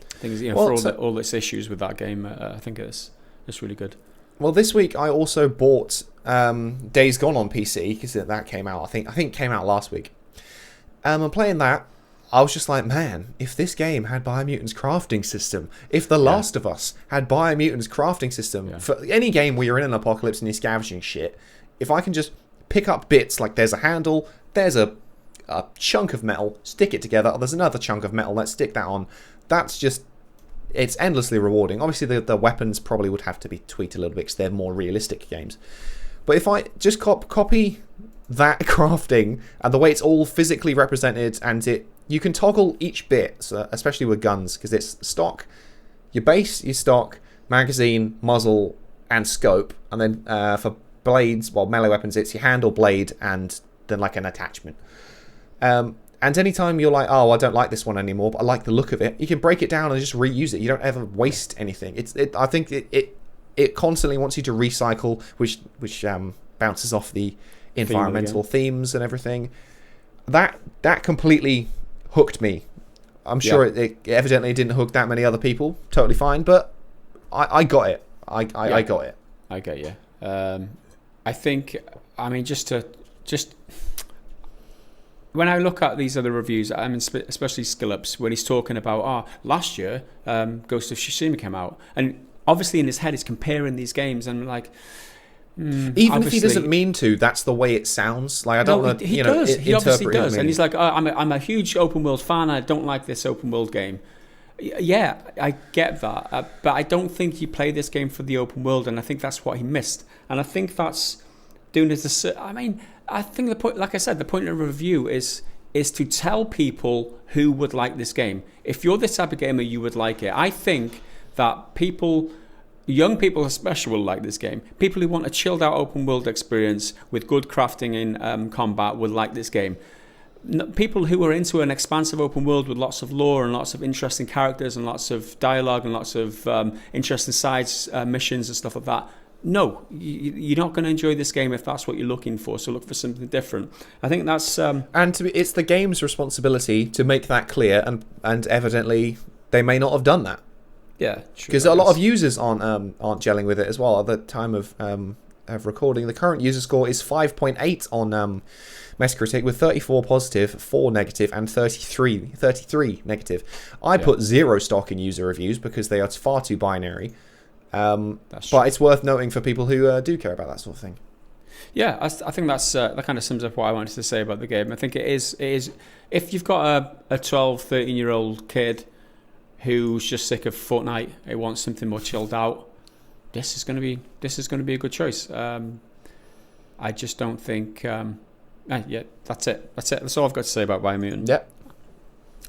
A: things, for all its issues with that game. I think it's really good.
B: Well, this week I also bought Days Gone on PC, because that came out. I think it came out last week. I'm playing that. I was just like, man, if this game had Biomutant's crafting system, if The Last of Us had Biomutant's crafting system, for any game where you're in an apocalypse and you're scavenging shit, if I can just pick up bits, like there's a handle, there's a chunk of metal, stick it together, there's another chunk of metal, let's stick that on, it's endlessly rewarding. Obviously, the weapons probably would have to be tweaked a little bit because they're more realistic games. But if I just copy that crafting and the way it's all physically represented, and you can toggle each bit, so especially with guns, because it's stock, your base, your stock, magazine, muzzle, and scope. And then for blades, melee weapons, it's your handle, blade, and then like an attachment. And anytime you're like, oh, I don't like this one anymore, but I like the look of it, you can break it down and just reuse it. You don't ever waste anything. I think it constantly wants you to recycle, which bounces off the environmental themes and everything. That completely hooked me. I'm sure it evidently didn't hook that many other people. Totally fine, but I got it. I got it.
A: I get you. I think, I mean, just when I look at these other reviews, I mean, especially Skillups, when he's talking about, last year, Ghost of Tsushima came out, and obviously in his head he's comparing these games, and like,
B: even if he doesn't mean to, that's the way it sounds. Like, I don't know,
A: he does. He obviously does, and he's like, I'm a huge open world fan. I don't like this open world game. Yeah, I get that, but I don't think he played this game for the open world, and I think that's what he missed. And I think that's doing this. I mean, I think the point, like I said, the point of review is is to tell people who would like this game. If you're this type of gamer, you would like it. I think that young people especially will like this game. People who want a chilled out open world experience with good crafting in combat will like this game. People who are into an expansive open world with lots of lore and lots of interesting characters and lots of dialogue and lots of interesting sides missions and stuff like that, no, you're not going to enjoy this game if that's what you're looking for. So look for something different. I think that's
B: it's the game's responsibility to make that clear, and evidently they may not have done that.
A: Yeah,
B: because a lot of users aren't gelling with it as well. At the time of recording, the current user score is 5.8 on Metacritic, with 34 positive, 4 negative, and 33 negative. I put 0 stock in user reviews because they are far too binary. But it's worth noting for people who do care about that sort of thing.
A: Yeah, I think that kind of sums up what I wanted to say about the game. I think it is if you've got a 12, 13-year-old kid who's just sick of Fortnite, who wants something more chilled out, this is going to be a good choice. I just don't think. Yeah, that's it. That's all I've got to say about Biomutant.
B: Yep.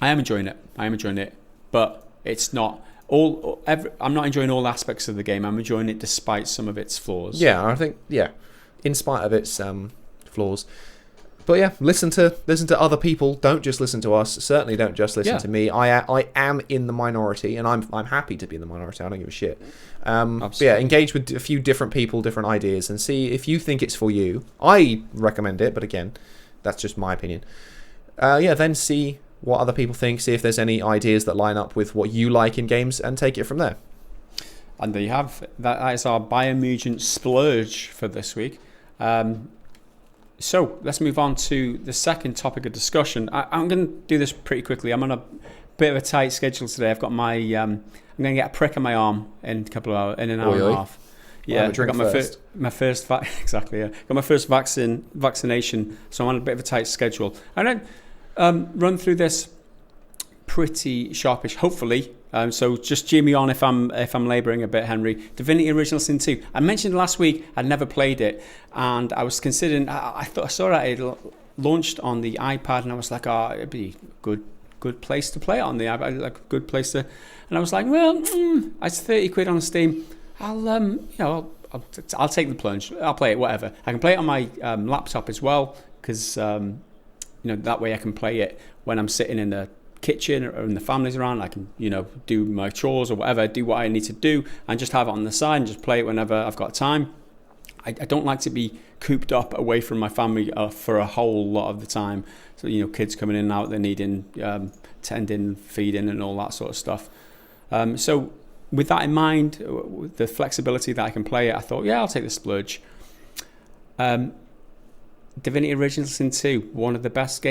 A: I am enjoying it, but it's not I'm not enjoying all aspects of the game. I'm enjoying it despite some of its flaws.
B: Yeah, I think in spite of its flaws. But yeah, listen to other people. Don't just listen to us. Certainly don't just listen to me. I am in the minority, and I'm happy to be in the minority. I don't give a shit. But yeah, engage with a few different people, different ideas, and see if you think it's for you. I recommend it, but again, that's just my opinion. Then see what other people think. See if there's any ideas that line up with what you like in games, and take it from there.
A: And there you have. That is our Biomutant splurge for this week. So let's move on to the second topic of discussion. I'm going to do this pretty quickly. I'm on a bit of a tight schedule today. I've got my I'm going to get a prick on my arm in a couple of hours, in an hour and a half. Yeah, I got my first exactly. Yeah, got my first vaccination, so I'm on a bit of a tight schedule. And then run through this pretty sharpish, hopefully. So just cheer me on if I'm labouring a bit, Henry. Divinity Original Sin 2. I mentioned last week I'd never played it, and I was considering. I thought I saw that it launched on the iPad, and I was like, it'd be a good place to play it on the iPad, like a good place to. And I was like, well, it's 30 quid on Steam. I'll take the plunge. I'll play it, whatever. I can play it on my laptop as well, because that way I can play it when I'm sitting in the kitchen or when the family's around. I can do my chores or whatever, do what I need to do, and just have it on the side and just play it whenever I've got time. I don't like to be cooped up away from my family for a whole lot of the time. So kids coming in and out, they're needing tending, feeding, and all that sort of stuff. So with that in mind, with the flexibility that I can play it, I thought, I'll take the splurge. Divinity Original Sin 2, one of the best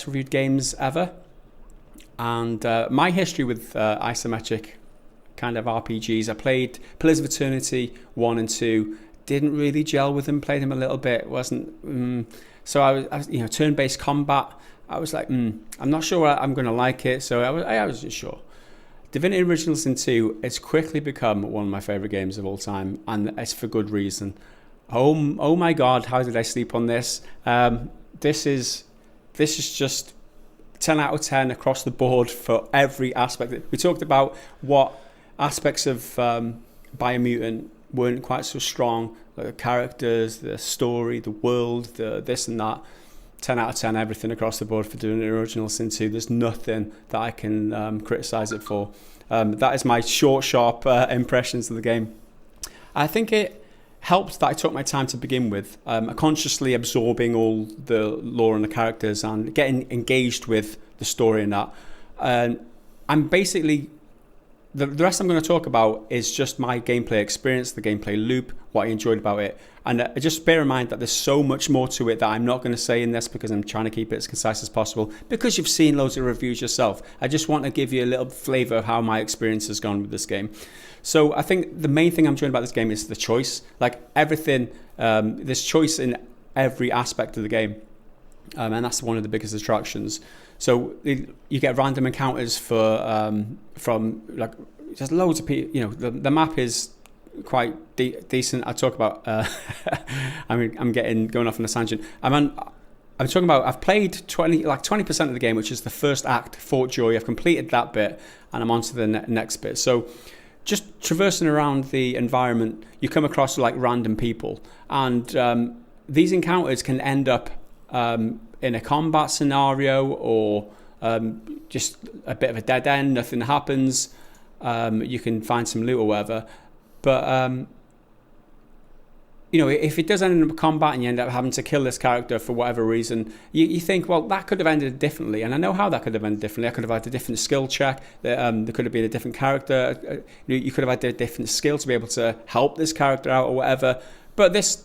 A: reviewed games ever. And my history with isometric kind of RPGs, I played Pillars of Eternity 1 and 2, didn't really gel with them, played them a little bit, so I was turn-based combat, I was like, I'm not sure I'm going to like it, so I wasn't sure. Divinity Original Sin 2 has quickly become one of my favourite games of all time, and it's for good reason. Oh my God, how did I sleep on this? This is just 10 out of 10 across the board for every aspect. We talked about what aspects of Biomutant weren't quite so strong, like the characters, the story, the world, the this and that. 10 out of 10, everything across the board for doing an Original Sin 2. There's nothing that I can criticise it for. That is my short, sharp impressions of the game. I think it helped that I took my time to begin with, consciously absorbing all the lore and the characters and getting engaged with the story and that. I'm basically, the rest I'm going to talk about is just my gameplay experience, the gameplay loop, what I enjoyed about it. And just bear in mind that there's so much more to it that I'm not going to say in this, because I'm trying to keep it as concise as possible, because you've seen loads of reviews yourself. I just want to give you a little flavour of how my experience has gone with this game. So I think the main thing I'm enjoying about this game is the choice. Like everything, there's choice in every aspect of the game. And that's one of the biggest attractions. So you get random encounters from like just loads of people. The map is quite decent. I talk about. I'm going off on a tangent. I'm on I'm talking about, I've played 20% of the game, which is the first act, Fort Joy. I've completed that bit, and I'm on to the next bit. So just traversing around the environment, you come across like random people, and these encounters can end up in a combat scenario, or just a bit of a dead end, nothing happens. You can find some loot or whatever. But if it does end up in combat and you end up having to kill this character for whatever reason, you think, well, that could have ended differently. And I know how that could have ended differently. I could have had a different skill check. There could have been a different character. You could have had a different skill to be able to help this character out or whatever. But this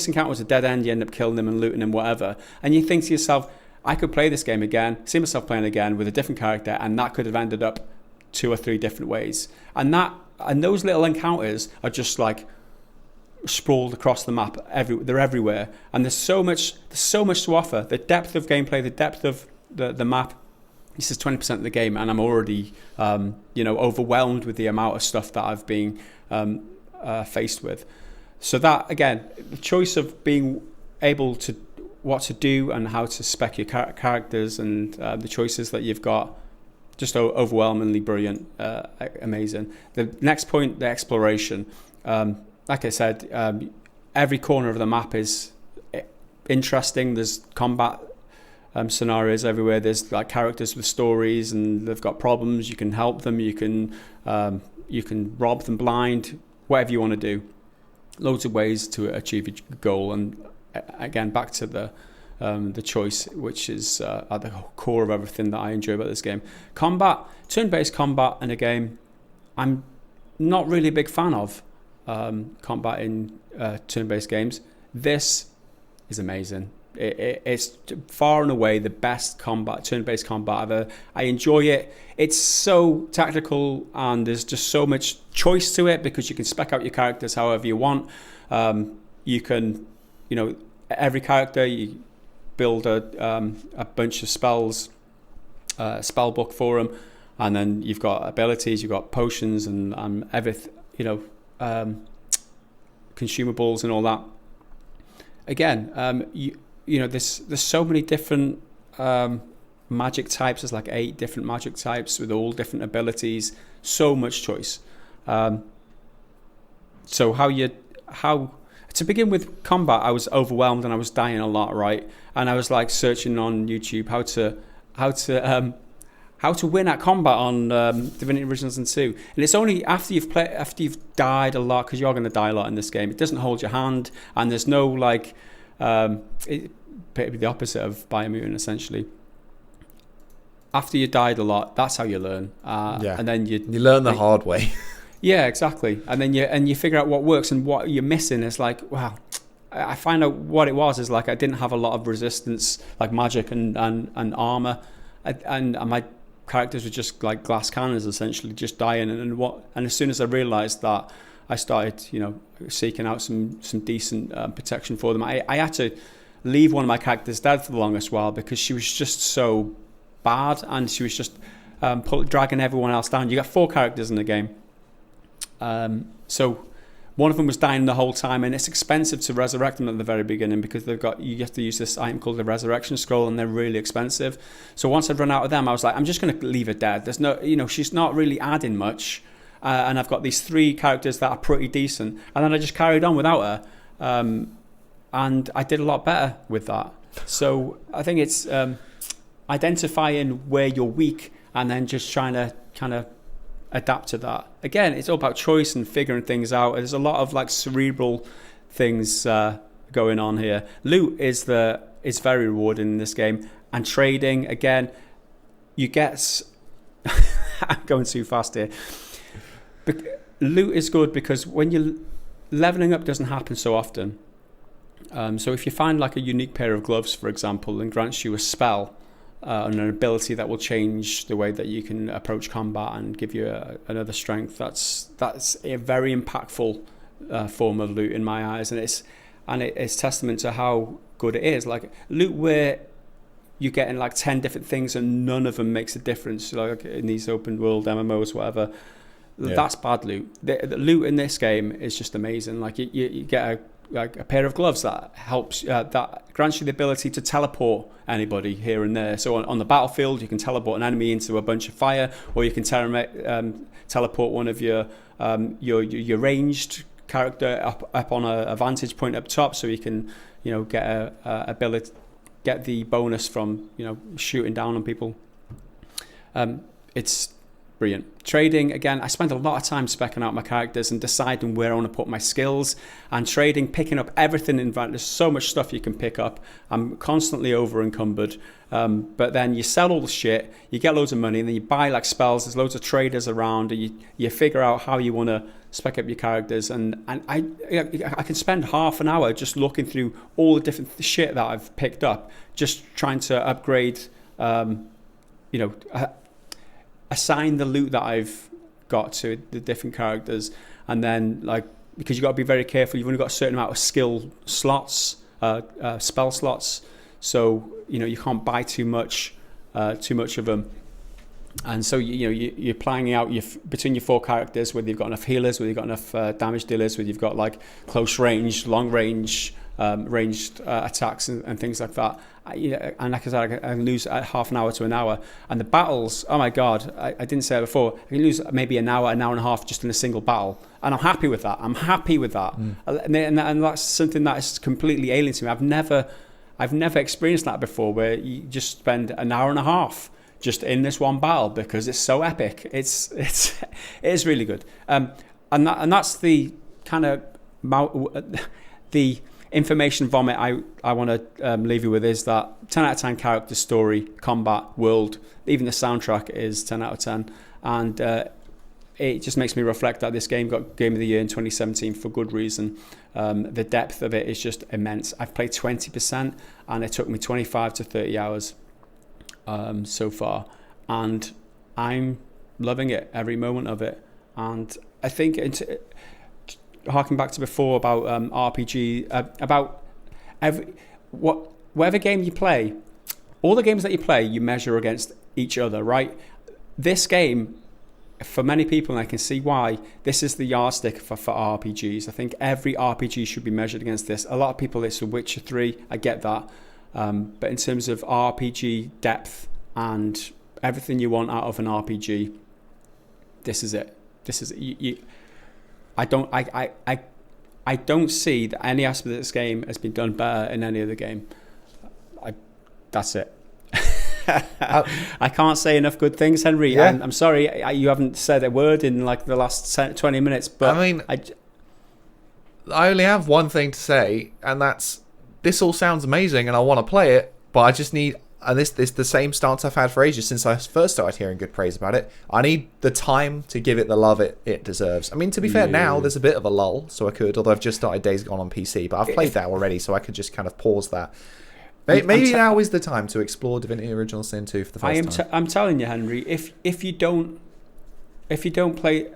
A: encounter was a dead end. You end up killing him and looting him, whatever. And you think to yourself, I could play this game again, see myself playing again with a different character, and that could have ended up 2 or 3 different ways. And those little encounters are just like sprawled across the map. They're everywhere, and there's so much to offer. The depth of gameplay, the depth of the map. This is 20% of the game, and I'm already overwhelmed with the amount of stuff that I've been faced with. So that, again, the choice of being able to what to do and how to spec your characters, and the choices that you've got, just overwhelmingly brilliant, amazing. The next point, the exploration. Like I said, every corner of the map is interesting. There's combat scenarios everywhere. There's like characters with stories, and they've got problems. You can help them. You can rob them blind. Whatever you want to do. Loads of ways to achieve your goal. And again, back to the choice, which is at the core of everything that I enjoy about this game. Combat, turn-based combat in a game, I'm not really a big fan of combat in turn-based games. This is amazing. It's far and away the best turn-based combat ever. I enjoy it. It's so tactical, and there's just so much choice to it because you can spec out your characters however you want. You can, every character, you build a bunch of spells, spell book for them, and then you've got abilities, you've got potions and everything, consumables and all that. Again, there's so many different magic types. There's like 8 different magic types with all different abilities. So much choice. So how to begin with combat, I was overwhelmed and I was dying a lot, right? And I was like searching on YouTube how to win at combat on Divinity Original Sin 2. And it's only after you've died a lot, because you're going to die a lot in this game. It doesn't hold your hand, and there's no like it'd be the opposite of Biomutant essentially. After you died a lot, that's how you learn. And then you
B: learn the hard way.
A: Yeah, exactly. And then you figure out what works, and what you're missing is like, wow. I find out what it was is like I didn't have a lot of resistance, like magic and armor, and my characters were just like glass cannons, essentially, just dying. And as soon as I realised that, I started, seeking out some decent protection for them. I had to leave one of my characters dead for the longest while because she was just so bad, and she was just dragging everyone else down. You got 4 characters in the game, so one of them was dying the whole time, and it's expensive to resurrect them at the very beginning because you have to use this item called the resurrection scroll, and they're really expensive. So once I'd run out of them, I was like, I'm just going to leave her dead. There's no, she's not really adding much, and I've got these 3 characters that are pretty decent, and then I just carried on without her, and I did a lot better with that. So I think it's identifying where you're weak and then just trying to kind of adapt to that. Again, it's all about choice and figuring things out. There's a lot of like cerebral things going on here. Loot is very rewarding in this game, and trading, again, you get I'm going too fast here. Loot is good because when you're leveling up, doesn't happen so often. So if you find like a unique pair of gloves, for example, and grants you a spell and an ability that will change the way that you can approach combat and give you another strength, that's a very impactful form of loot in my eyes, and it's testament to how good it is. Like loot where you're getting like 10 different things and none of them makes a difference, like in these open world MMOs, whatever. Yeah. That's bad loot. The loot in this game is just amazing. Like you get a like a pair of gloves that helps that grants you the ability to teleport anybody here and there. So on the battlefield, you can teleport an enemy into a bunch of fire, or you can teleport one of your ranged character up on a vantage point up top, so you can get the bonus from shooting down on people. It's brilliant. Trading, again, I spend a lot of time specking out my characters and deciding where I want to put my skills, and trading, picking up everything in advance. There's so much stuff you can pick up. I'm constantly over encumbered, but then you sell all the shit, you get loads of money, and then you buy like spells. There's loads of traders around, and you figure out how you want to spec up your characters, and I can spend half an hour just looking through all the different shit that I've picked up, just trying to upgrade, assign the loot that I've got to the different characters. And then, like, because you've got to be very careful, you've only got a certain amount of skill slots, spell slots, so you can't buy too much of them. And so you're planning out between your 4 characters, whether you've got enough healers, whether you've got enough damage dealers, whether you've got like close range, long range, ranged attacks and things like that. And like I said, I can lose half an hour to an hour. And the battles, oh my God, I didn't say it before, I can lose maybe an hour and a half just in a single battle. And I'm happy with that. And that's something that is completely alien to me. I've never experienced that before, where you just spend an hour and a half just in this one battle because it's so epic. It is really good. And that's the kind of the information vomit I want to leave you with, is that 10 out of 10 character, story, combat, world, even the soundtrack is 10 out of 10. And it just makes me reflect that this game got Game of the Year in 2017 for good reason. The depth of it is just immense. I've played 20% and it took me 25 to 30 hours so far. And I'm loving it, every moment of it. And I think harking back to before about RPG, about whatever game you play, all the games that you play, you measure against each other, right? This game, for many people, and I can see why, this is the yardstick for RPGs. I think every RPG should be measured against this. A lot of people, it's The Witcher 3, I get that. But in terms of RPG depth and everything you want out of an RPG, this is it. I don't see that any aspect of this game has been done better in any other game. That's it. I can't say enough good things, Henry. Yeah. I'm sorry you haven't said a word in like the last 20 minutes. But
B: I mean, I only have one thing to say, and that's, this all sounds amazing, and I want to play it, but I just need. And this the same stance I've had for ages since I first started hearing good praise about it. I need the time to give it the love it deserves. I mean, to be fair, now there's a bit of a lull, so I could, although I've just started Days Gone on PC, but I've played that already, so I could just kind of pause that. Maybe now is the time to explore Divinity Original Sin 2 for the first time. I'm
A: telling you, Henry, if you don't play...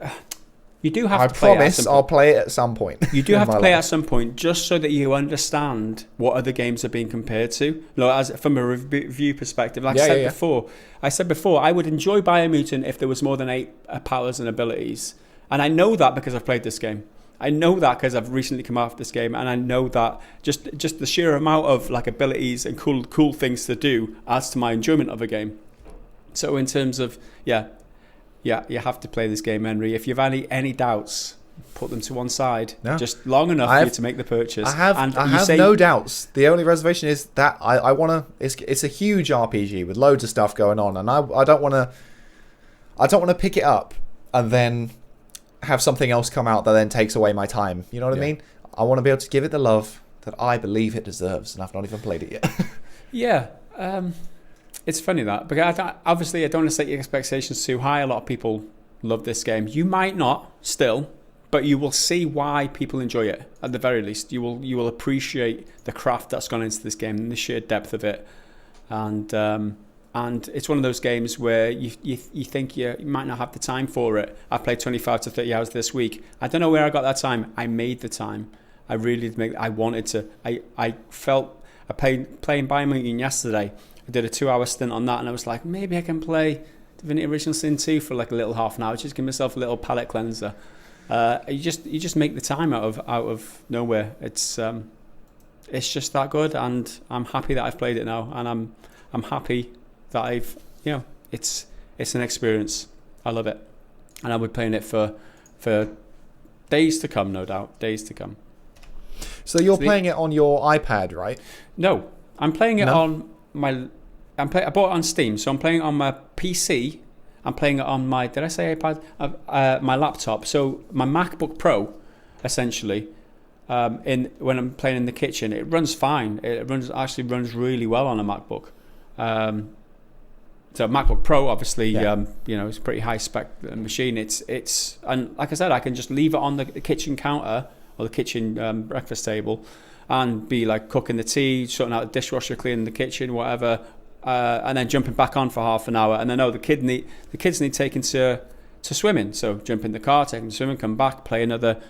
A: You do have to play it. I promise
B: I'll play it at some point.
A: You do have to play it at some point, just so that you understand what other games are being compared to. As from a review perspective, I said before, I would enjoy Biomutant if there was more than 8 powers and abilities, and I know that because I've played this game. I know that because I've recently come off this game, and I know that just the sheer amount of like abilities and cool things to do adds to my enjoyment of a game. So in terms of yeah, you have to play this game, Henry. If you've any doubts, put them to one side. No. Just long enough for you to make the purchase.
B: I have no doubts. The only reservation is that I want to. It's a huge RPG with loads of stuff going on, and I don't want to. I don't want to pick it up and then have something else come out that then takes away my time. You know what I mean? I want to be able to give it the love that I believe it deserves, and I've not even played it yet.
A: Yeah. It's funny that, because obviously I don't want to set your expectations too high. A lot of people love this game. You might not still, but you will see why people enjoy it. At the very least, you will appreciate the craft that's gone into this game and the sheer depth of it. And it's one of those games where you think you might not have the time for it. I played 25 to 30 hours this week. I don't know where I got that time. I made the time. I really did I wanted to. I playing Biomutant yesterday. I did a 2-hour stint on that, and I was like, maybe I can play Divinity Original Sin 2 for like a little half an hour, just give myself a little palate cleanser. You just make the time out of nowhere. It's just that good, and I'm happy that I've played it now, and I'm happy that I've it's an experience. I love it, and I'll be playing it for days to come, no doubt. Days to come.
B: So you're playing it on your iPad, right?
A: No, I'm playing it on my. I bought it on Steam, so I'm playing it on my PC. I'm playing it on my. Did I say iPad? My laptop. So my MacBook Pro, essentially. When I'm playing in the kitchen, it runs fine. It actually runs really well on a MacBook. So MacBook Pro, obviously, it's a pretty high spec machine. It's and like I said, I can just leave it on the kitchen counter or the kitchen breakfast table, and be like cooking the tea, sorting out the dishwasher, cleaning the kitchen, whatever, and then jumping back on for half an hour. And I know the kids need taking to swimming, so jump in the car, take them to swimming, come back, play another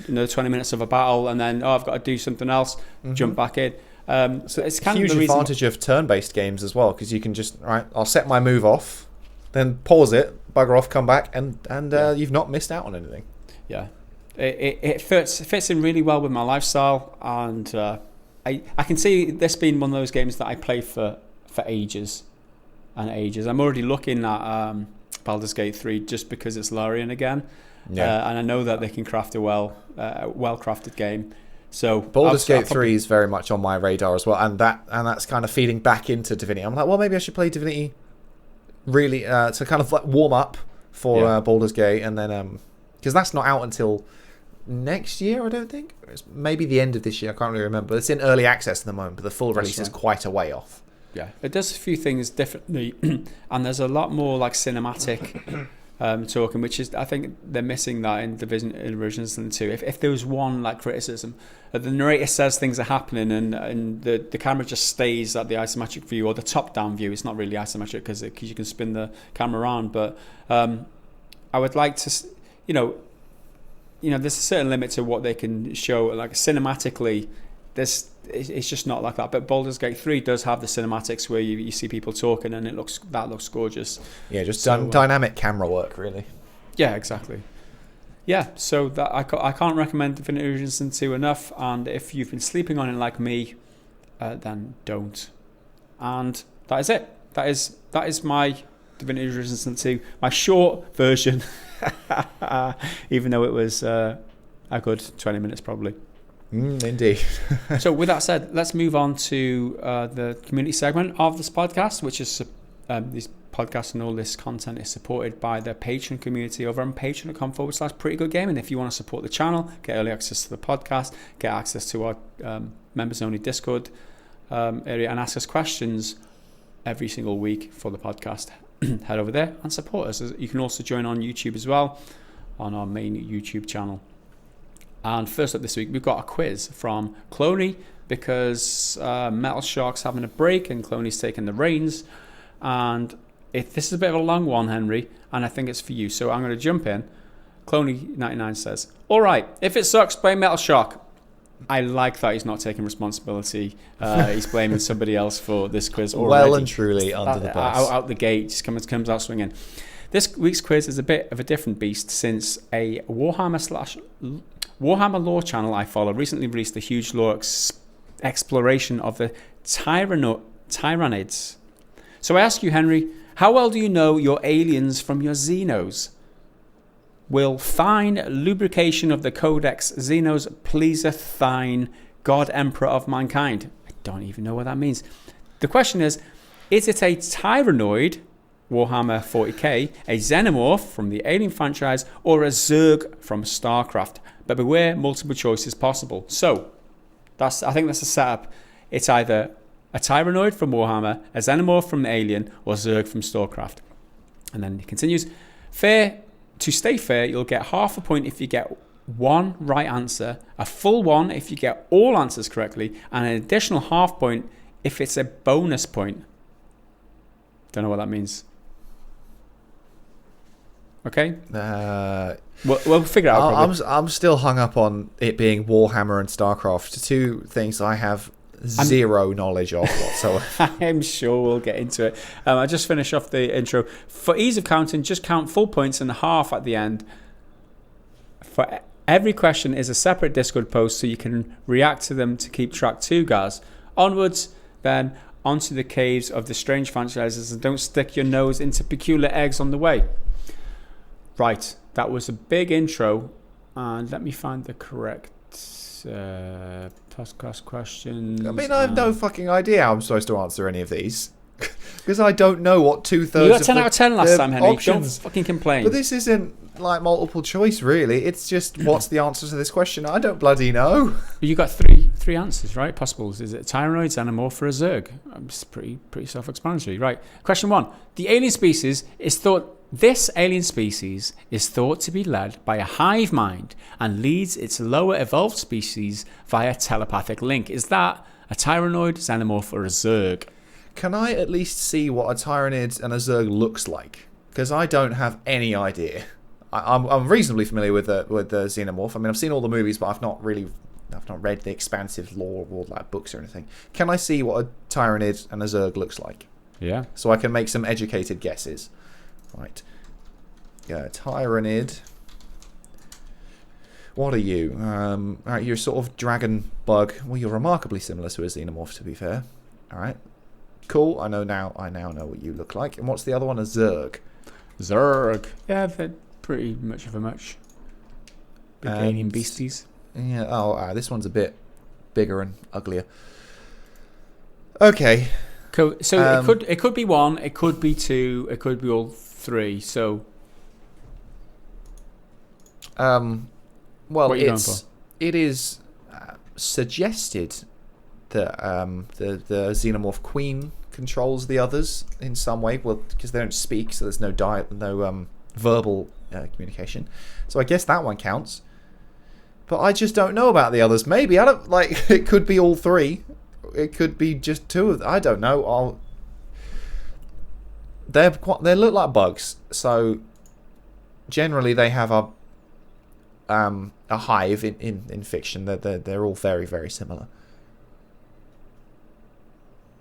A: 20 minutes of a battle, and then I've got to do something else, jump back in. So it's kind
B: huge
A: of the
B: advantage of turn-based games as well, because you can just I'll set my move off, then pause it, bugger off, come back, and you've not missed out on anything.
A: Yeah, it fits in really well with my lifestyle, and I can see this being one of those games that I play for ages and ages. I'm already looking at Baldur's Gate 3 just because it's Larian again. Yeah. And I know that they can craft a well-crafted game. So
B: Baldur's Gate 3 is very much on my radar as well, and that's kind of feeding back into Divinity. I'm like, well, maybe I should play Divinity really to kind of like warm up for Baldur's Gate, and then because that's not out until next year, I don't think. It's maybe the end of this year. I can't really remember. It's in early access at the moment, but the full release is quite a way off.
A: Yeah, it does a few things differently, and there's a lot more like cinematic. Talking, which is, I think they're missing that in Divinity Original Sin 2. If there was one like criticism, the narrator says things are happening and the camera just stays at the isometric view or the top-down view. It's not really isometric because you can spin the camera around. But I would like to, there's a certain limit to what they can show. Like cinematically, it's just not like that. But Baldur's Gate 3 does have the cinematics where you see people talking, and that looks gorgeous.
B: Yeah, just dynamic camera work, really.
A: Yeah, exactly. Yeah, so that I can't recommend Divinity Original Sin 2 enough, and if you've been sleeping on it like me, then don't. And that is it. That is my Divinity Original Sin 2, my short version, even though it was a good 20 minutes probably.
B: Indeed.
A: So with that said, let's move on to the community segment of this podcast, which is these podcasts and all this content is supported by the Patreon community over on patreon.com/prettygoodgaming. If you want to support the channel, get early access to the podcast, get access to our members only Discord area, and ask us questions every single week for the podcast, head over there and support us. You can also join on YouTube as well, on our main YouTube channel. And first up this week, we've got a quiz from Klony, because Metal Shark's having a break and Klony's taking the reins. And this is a bit of a long one, Henry, and I think it's for you. So I'm going to jump in. Klony99 says, all right, if it sucks, blame Metal Shark. I like that he's not taking responsibility. He's blaming somebody else for this quiz already.
B: Well and truly under the bus.
A: Out the gate, just comes out swinging. This week's quiz is a bit of a different beast, since a Warhammer lore channel I follow recently released a huge lore exploration of the Tyranids. So I ask you, Henry, how well do you know your aliens from your Xenos? Will thine lubrication of the Codex Xenos pleaseth thine, God Emperor of mankind? I don't even know what that means. The question is it a Tyrannoid, Warhammer 40k, a Xenomorph from the Alien franchise, or a Zerg from StarCraft? But beware, multiple choices possible. So, I think that's the setup. It's either a Tyrannoid from Warhammer, a Xenomorph from the Alien, or Zerg from StarCraft. And then he continues, to stay fair, you'll get half a point if you get one right answer, a full one if you get all answers correctly, and an additional half point if it's a bonus point. Don't know what that means. Okay? We'll figure it out.
B: I'm still hung up on it being Warhammer and StarCraft, two things I have zero knowledge of whatsoever.
A: I'm sure we'll get into it. I'll just finish off the intro. For ease of counting, just count full points and half at the end. For every question is a separate Discord post so you can react to them to keep track too, guys. Onwards, then, onto the caves of the strange franchises, and don't stick your nose into peculiar eggs on the way. Right, that was a big intro, and let me find the correct podcast questions.
B: I mean, I have no fucking idea how I'm supposed to answer any of these. Because I don't know what 2/3
A: You got 10 out of 10 last time, Henry.
B: Options.
A: Don't fucking complain.
B: But this isn't like multiple choice, really. It's just what's the answer to this question? I don't bloody know.
A: You got three answers, right? Possibles. Is it a Tyrannoid, Xenomorph, or a Zerg? It's pretty self-explanatory, right? Question 1. This alien species is thought to be led by a hive mind and leads its lower evolved species via telepathic link. Is that a Tyrannoid, Xenomorph, or a Zerg?
B: Can I at least see what a Tyranid and a Zerg looks like? Because I don't have any idea. I'm reasonably familiar with the Xenomorph. I mean, I've seen all the movies, but I've not read the expansive lore or like books or anything. Can I see what a Tyranid and a Zerg looks like?
A: Yeah.
B: So I can make some educated guesses. Right. Yeah, Tyranid. What are you? Alright, you're sort of dragon bug. Well, you're remarkably similar to a Xenomorph, to be fair. Alright. Cool. I now know what you look like. And what's the other one? A Zerg.
A: Zerg. Yeah, they're pretty much of a much. Big alien beasties.
B: Yeah. Oh, this one's a bit bigger and uglier. Okay.
A: Cool. So it could be 1, it could be 2, it could be all 3. So.
B: Well, it is suggested that the Xenomorph Queen controls the others in some way. Well, because they don't speak, so there's no verbal communication. So I guess that one counts. But I just don't know about the others. Maybe I don't like. It could be all 3. It could be just 2 of them. I don't know. They look like bugs. So generally they have a hive in fiction. They're all very, very similar.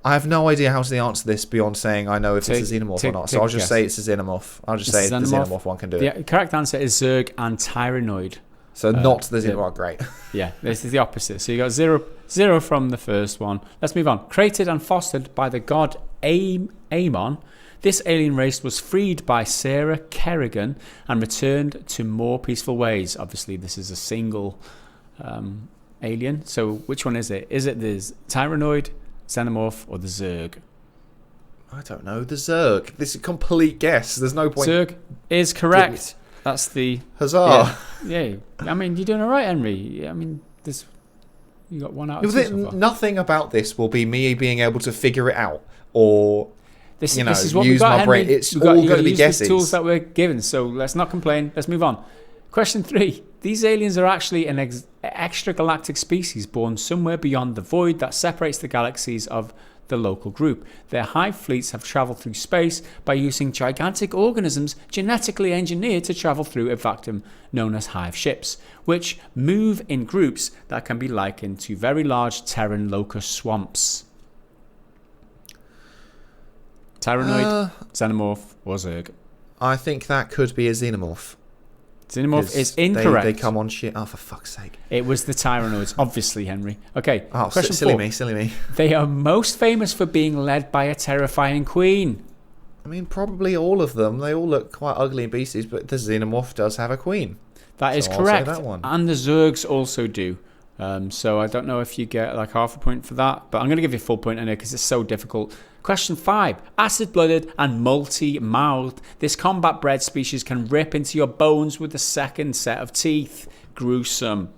B: I have no idea how to answer this beyond saying I know if it's a Xenomorph or not. So I'll just say it's a Xenomorph. I'll just say the Xenomorph one can do it.
A: The correct answer is Zerg and Tyrannoid.
B: So not the Xenomorph. Great.
A: Yeah, this is the opposite. So you got 0 from the first one. Let's move on. Created and fostered by the god Amon, this alien race was freed by Sarah Kerrigan and returned to more peaceful ways. Obviously, this is a single alien. So which one is it? Is it the Tyrannoid, Xenomorph, or the Zerg?
B: I don't know. The Zerg. This is a complete guess. There's no point.
A: Zerg is correct. That's the...
B: Huzzah.
A: Yeah. I mean, you're doing all right, Henry. I mean, you got 1 out of 2 so far.
B: Nothing about this will be me being able to figure it out or...
A: This is what use my
B: Henry. Brain. It's all going to be guesses.
A: The tools that we're given, so let's not complain. Let's move on. Question 3. These aliens are actually an extragalactic species born somewhere beyond the void that separates the galaxies of the local group. Their hive fleets have travelled through space by using gigantic organisms genetically engineered to travel through a vacuum known as hive ships, which move in groups that can be likened to very large Terran locust swamps. Tyrannoid, Xenomorph, or Zerg?
B: I think that could be a Xenomorph.
A: Xenomorph is incorrect.
B: They come on shit. Oh, for fuck's sake.
A: It was the Tyrannoids, obviously, Henry. Okay, question
B: silly
A: 4.
B: Silly me.
A: They are most famous for being led by a terrifying queen.
B: I mean, probably all of them. They all look quite ugly and beasties, but the Xenomorph does have a queen.
A: That is correct. I'll say that one. And the Zergs also do. So I don't know if you get like half a point for that, but I'm going to give you a full point in it because it's so difficult. Question 5. Acid-blooded and multi-mouthed, this combat-bred species can rip into your bones with a second set of teeth. Gruesome.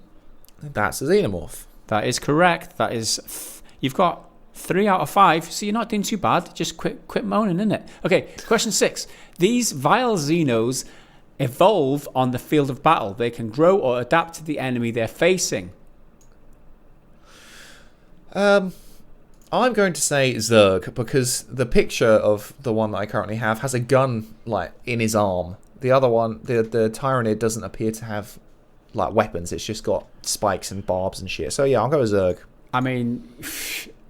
B: That's a Xenomorph.
A: That is correct. That is... You've got 3 out of 5, so you're not doing too bad. Just quit moaning, innit? Okay, question 6. These vile Xenos evolve on the field of battle. They can grow or adapt to the enemy they're facing.
B: I'm going to say Zerg because the picture of the one that I currently have has a gun like in his arm. The other one, the Tyranid, doesn't appear to have like weapons. It's just got spikes and barbs and shit. So yeah, I'll go with Zerg.
A: I mean,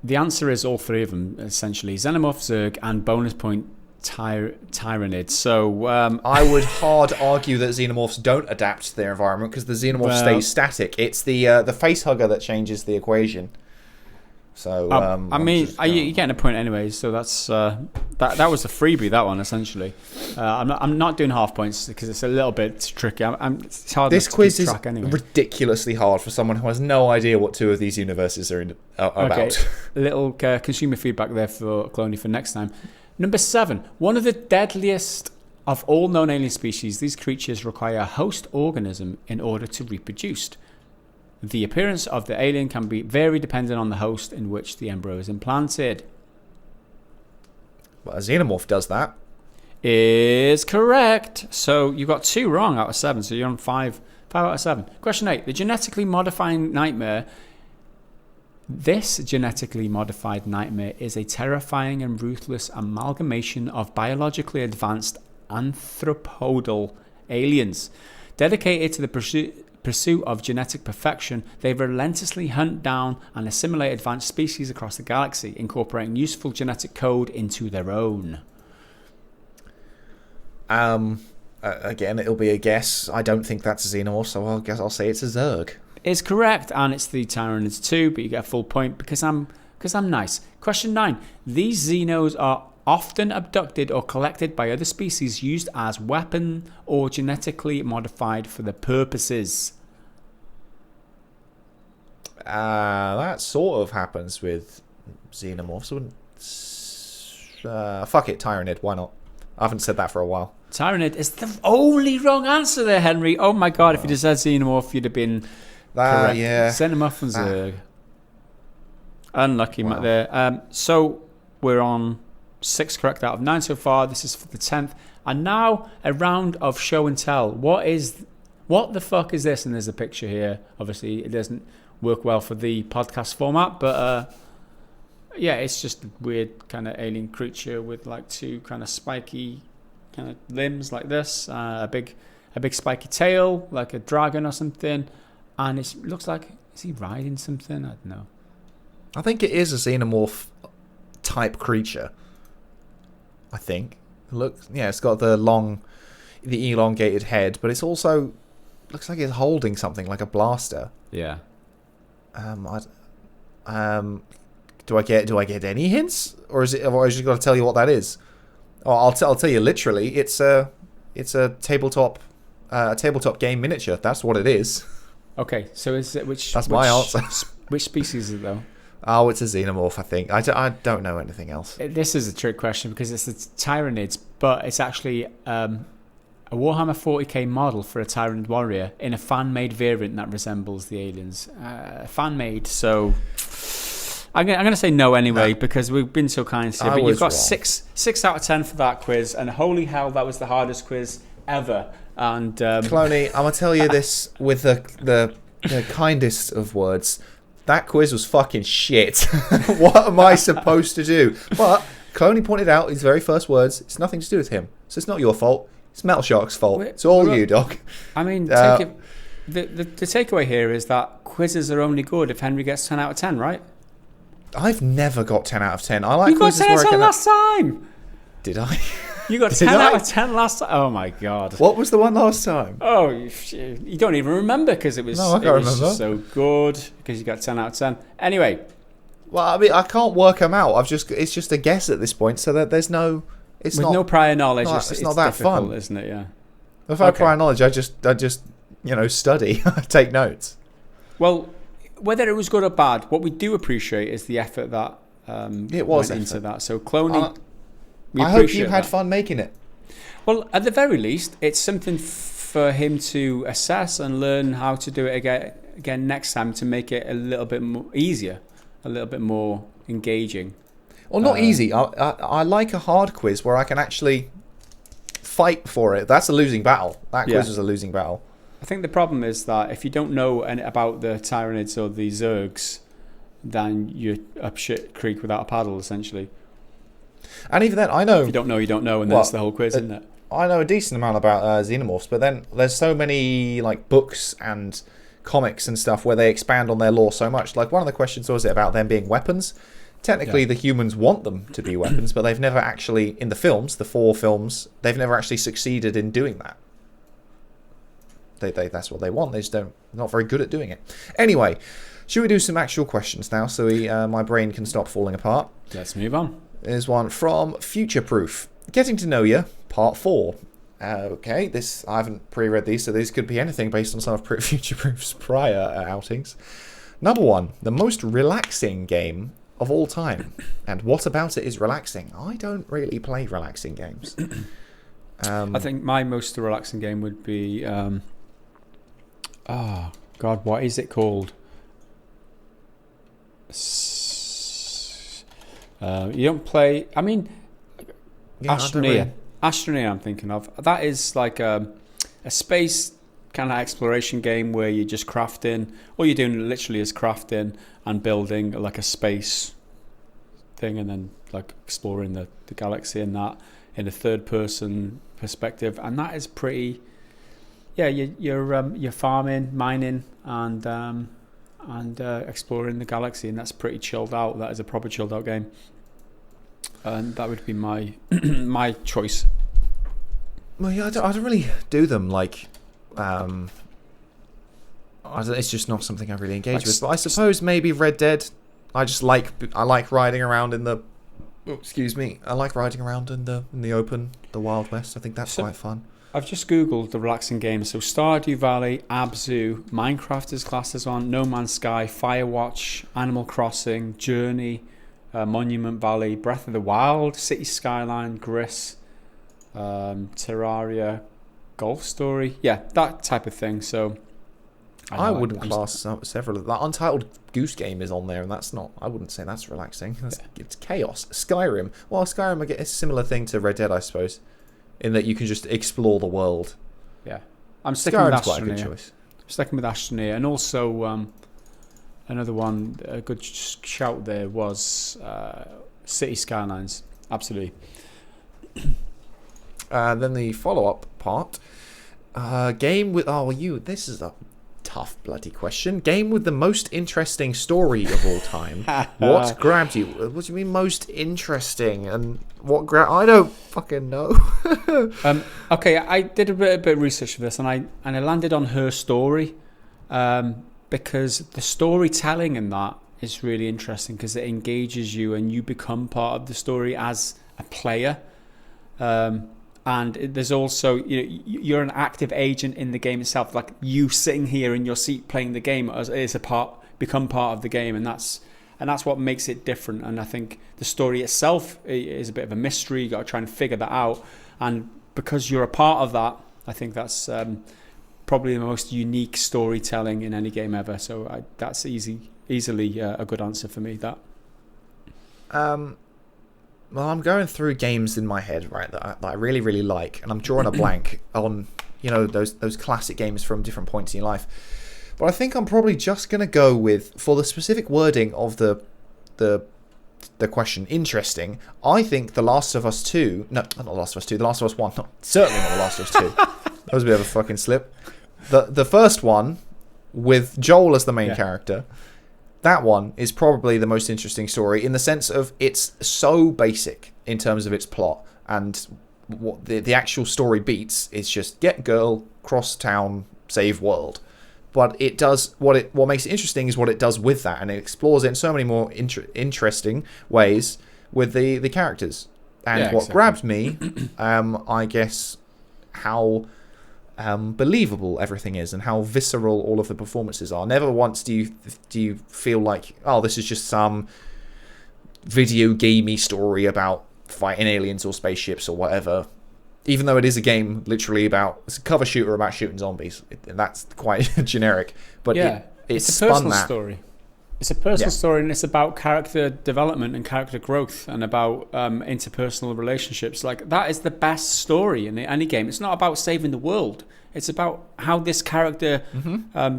A: the answer is all 3 of them essentially: Xenomorph, Zerg, and bonus point Tyranids. So
B: I would hard argue that xenomorphs don't adapt to their environment because the xenomorph stays static. It's the facehugger that changes the equation. So
A: I mean, you're getting a point anyway. So that's that was a freebie. That one essentially. I'm not doing half points because it's a little bit tricky. It's hard.
B: This quiz is
A: anyway.
B: ridiculously hard for someone who has no idea what two of these universes are about.
A: Okay. Little consumer feedback there for Klony for next time. Number 7. One of the deadliest of all known alien species, these creatures require a host organism in order to reproduce. The appearance of the alien can be very dependent on the host in which the embryo is implanted.
B: Well, a xenomorph does that.
A: Is correct. So you got 2 wrong out of 7, so you're on 5 out of 7. Question 8. The genetically modifying nightmare. This genetically modified nightmare is a terrifying and ruthless amalgamation of biologically advanced anthropodal aliens. Dedicated to the pursuit of genetic perfection, they relentlessly hunt down and assimilate advanced species across the galaxy, incorporating useful genetic code into their own.
B: Again, it'll be a guess. I don't think that's a xenomorph, so I'll say it's a Zerg.
A: Is correct, and it's the Tyranids too, but you get a full point because I'm nice. Question 9. These Xenos are often abducted or collected by other species used as weapon or genetically modified for the purposes.
B: That sort of happens with xenomorphs. Fuck it, Tyranid. Why not? I haven't said that for a while.
A: Tyranid is the only wrong answer there, Henry. Oh my god, if you'd have said xenomorph, you'd have been correct.
B: Yeah.
A: Xenomorph and Zerg. Unlucky, Matt, there. So we're on 6 correct out of 9 so far. This is for the 10th. And now a round of show and tell. What the fuck is this? And there's a picture here. Obviously, it doesn't work well for the podcast format, but yeah, it's just a weird kind of alien creature with like 2 kind of spiky kind of limbs like this, a big spiky tail like a dragon or something, and it looks like, is he riding something? I don't know.
B: I think it is a xenomorph type creature. I think. It's got the elongated head, but it's also looks like it's holding something like a blaster.
A: Yeah.
B: Do I get any hints, or is it? Or I just got to tell you what that is? Oh, I'll tell you literally. It's a tabletop game miniature. That's what it is.
A: Okay, so is it
B: That's my answer.
A: Which species is it though?
B: Oh, it's a xenomorph, I think. I don't know anything else.
A: This is a trick question because it's the Tyranids, but it's actually a Warhammer 40k model for a Tyranid warrior in a fan-made variant that resembles the aliens. Fan-made, so I'm going to say no anyway because we've been so kind to you. But you've got 6 out of 10 for that quiz, and holy hell, that was the hardest quiz ever. And
B: Klony, I'm going to tell you this with the kindest of words. That quiz was fucking shit. What am I supposed to do? But Klony pointed out his very first words, it's nothing to do with him. So it's not your fault. It's Metal Shark's fault. It's all you, dog.
A: I mean, the takeaway here is that quizzes are only good if Henry gets 10 out of 10, right?
B: I've never got 10 out of 10. I like
A: you got
B: quizzes
A: 10 out of 10
B: where
A: last time.
B: Did I?
A: You got 10 out of 10 last time. Oh my god.
B: What was the one last time?
A: Oh, you don't even remember because it was,
B: no, I can't remember.
A: So good because you got 10 out of 10. Anyway.
B: Well, I mean, I can't work them out. It's just a guess at this point, so that there's no...
A: With no prior knowledge,
B: it's not that
A: difficult,
B: fun,
A: isn't it? Yeah.
B: If I have prior knowledge, I just study, take notes.
A: Well, whether it was good or bad, what we do appreciate is the effort that
B: it was
A: went into that. So, Klony,
B: I hope you had fun making it.
A: Well, at the very least, it's something for him to assess and learn how to do it again next time to make it a little bit more easier, a little bit more engaging.
B: Well, not easy. I like a hard quiz where I can actually fight for it. That's a losing battle. That quiz was a losing battle.
A: I think the problem is that if you don't know about the Tyranids or the Zergs, then you're up shit creek without a paddle, essentially.
B: And even then, I know...
A: If you don't know, you don't know, and that's the whole quiz, isn't it?
B: I know a decent amount about xenomorphs, but then there's so many like books and comics and stuff where they expand on their lore so much. Like one of the questions was about them being weapons. technically the humans want them to be weapons, but they've never actually, in the films, the 4 films, they've never actually succeeded in doing that. That's what they want. They just not very good at doing it. Anyway, should we do some actual questions now so my brain can stop falling apart?
A: Let's move on.
B: There's one from Future Proof. Getting to know you, part 4. Okay, I haven't pre-read these, so these could be anything based on some of Future Proof's prior outings. Number 1, the most relaxing game of all time. And what about it is relaxing? I don't really play relaxing games.
A: I think my most relaxing game would be... what is it called? You don't play... I mean, Astroneer. Astroneer I'm thinking of. That is like a space kind of exploration game where you're just crafting. All you're doing literally is crafting and building like a space thing, and then like exploring the galaxy and that in a third person perspective. And that is pretty... Yeah, you're farming, mining, and exploring the galaxy, and that's pretty chilled out. That is a proper chilled out game, and that would be my my choice.
B: Well, yeah, I don't really do them like. It's just not something I really engage with. But I suppose maybe Red Dead. I like riding around in the. Oh, excuse me. I like riding around in the open, the Wild West. I think that's quite fun.
A: I've just googled the relaxing games. So Stardew Valley, Abzu, Minecraft is classed as one, No Man's Sky, Firewatch, Animal Crossing, Journey, Monument Valley, Breath of the Wild, City Skyline, Gris, Terraria, Golf Story. Yeah, that type of thing. So
B: I would class several of that. Untitled Goose Game is on there, and that's not. I wouldn't say that's relaxing. It's chaos. Skyrim. Well, Skyrim, I get a similar thing to Red Dead, I suppose, in that you can just explore the world.
A: Yeah, I'm sticking with
B: quite a good choice.
A: I'm sticking with Astroneer, and also another one, a good shout there was City Skylines. Absolutely.
B: Then the follow-up part, game with this is a tough bloody question. Game with the most interesting story of all time. What grabbed you? What do you mean most interesting? And what I don't fucking know.
A: Okay, I did a bit of research for this, and I landed on Her Story, because the storytelling in that is really interesting because it engages you and you become part of the story as a player. And there's also, you're an active agent in the game itself. Like you sitting here in your seat playing the game become part of the game, and that's what makes it different. And I think the story itself is a bit of a mystery. You got to try and figure that out. And because you're a part of that, I think that's probably the most unique storytelling in any game ever. So that's easily a good answer for me. That.
B: Well, I'm going through games in my head, right, that I really, really like, and I'm drawing a blank on, those classic games from different points in your life. But I think I'm probably just going to go with, for the specific wording of the question, interesting, I think The Last of Us 2, no, not The Last of Us 2, The Last of Us 1, certainly not The Last of Us 2. That was a bit of a fucking slip. The first one, with Joel as the main character, that one is probably the most interesting story in the sense of it's so basic in terms of its plot, and what the actual story beats is just get girl, cross town, save world. But it does what makes it interesting is what it does with that, and it explores it in so many more interesting ways with the characters. And what grabbed me, I guess, how believable everything is and how visceral all of the performances are. Never once do you feel like, oh, this is just some video gamey story about fighting aliens or spaceships or whatever, even though it is a game literally it's a cover shooter about shooting zombies. That's quite generic, but
A: it's a personal story. It's a personal story, and it's about character development and character growth, and about interpersonal relationships. Like, that is the best story in any game. It's not about saving the world. It's about how this character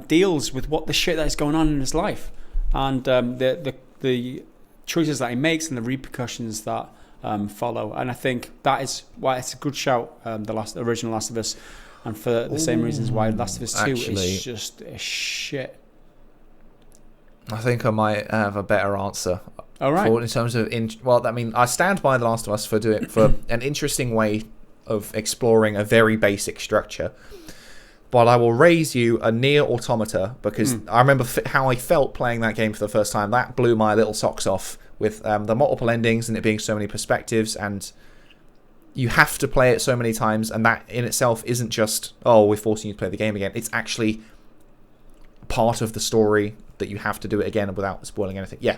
A: deals with what the shit that is going on in his life, and the choices that he makes and the repercussions that follow. And I think that is why it's a good shout. The original Last of Us, and for the same reasons why Last of Us 2 is just a shit.
B: I think I might have a better answer.
A: All right.
B: In terms of I stand by The Last of Us for an interesting way of exploring a very basic structure. But I will raise you a Nier Automata because I remember how I felt playing that game for the first time. That blew my little socks off with the multiple endings and it being so many perspectives, and you have to play it so many times, and that in itself isn't just, oh, we're forcing you to play the game again. It's actually part of the story that you have to do it again without spoiling anything. Yeah,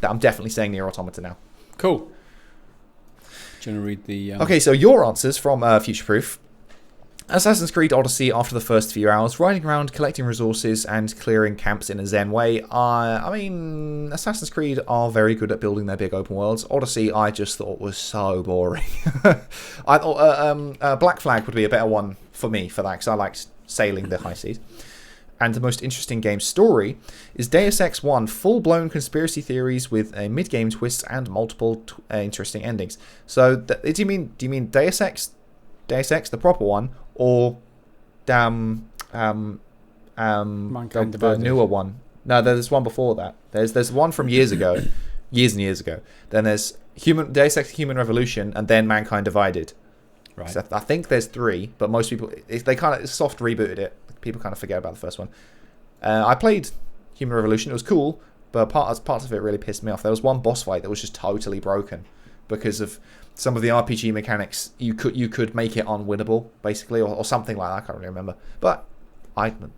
B: I'm definitely saying Nier Automata now.
A: Cool. Do you want to read the...
B: Okay, so your answers from Future Proof. Assassin's Creed Odyssey after the first few hours, riding around, collecting resources, and clearing camps in a zen way. I mean, Assassin's Creed are very good at building their big open worlds. Odyssey, I just thought was so boring. I thought Black Flag would be a better one for me for that, because I liked sailing the high seas. And the most interesting game story is Deus Ex 1, full-blown conspiracy theories with a mid-game twist and multiple interesting endings. So, do you mean Deus Ex, the proper one, or the newer one? No, there's one before that. There's one from years and years ago. Then there's Deus Ex Human Revolution, and then Mankind Divided. Right. So I think there's 3, but most people they kind of soft rebooted it. People kind of forget about the first one. I played Human Revolution. It was cool, but parts of it really pissed me off. There was one boss fight that was just totally broken because of some of the RPG mechanics. You could make it unwinnable, basically, or something like that. I can't really remember. But I can't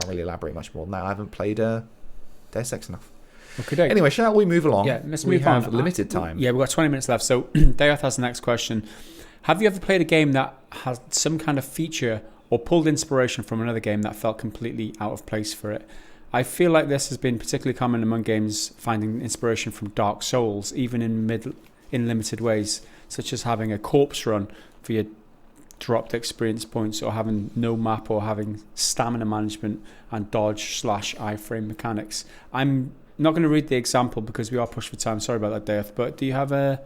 B: really elaborate much more than that. I haven't played Deus Ex enough.
A: Okay.
B: Anyway, shall we move along?
A: Yeah, let's
B: move on. We have
A: on.
B: limited time.
A: Yeah, we've got 20 minutes left. So Death has the next question. Have you ever played a game that has some kind of feature or pulled inspiration from another game that felt completely out of place for it? I feel like this has been particularly common among games finding inspiration from Dark Souls, even in limited ways, such as having a corpse run for your dropped experience points, or having no map, or having stamina management and dodge / iframe mechanics. I'm not going to read the example because we are pushed for time. Sorry about that, Death. But do you have a...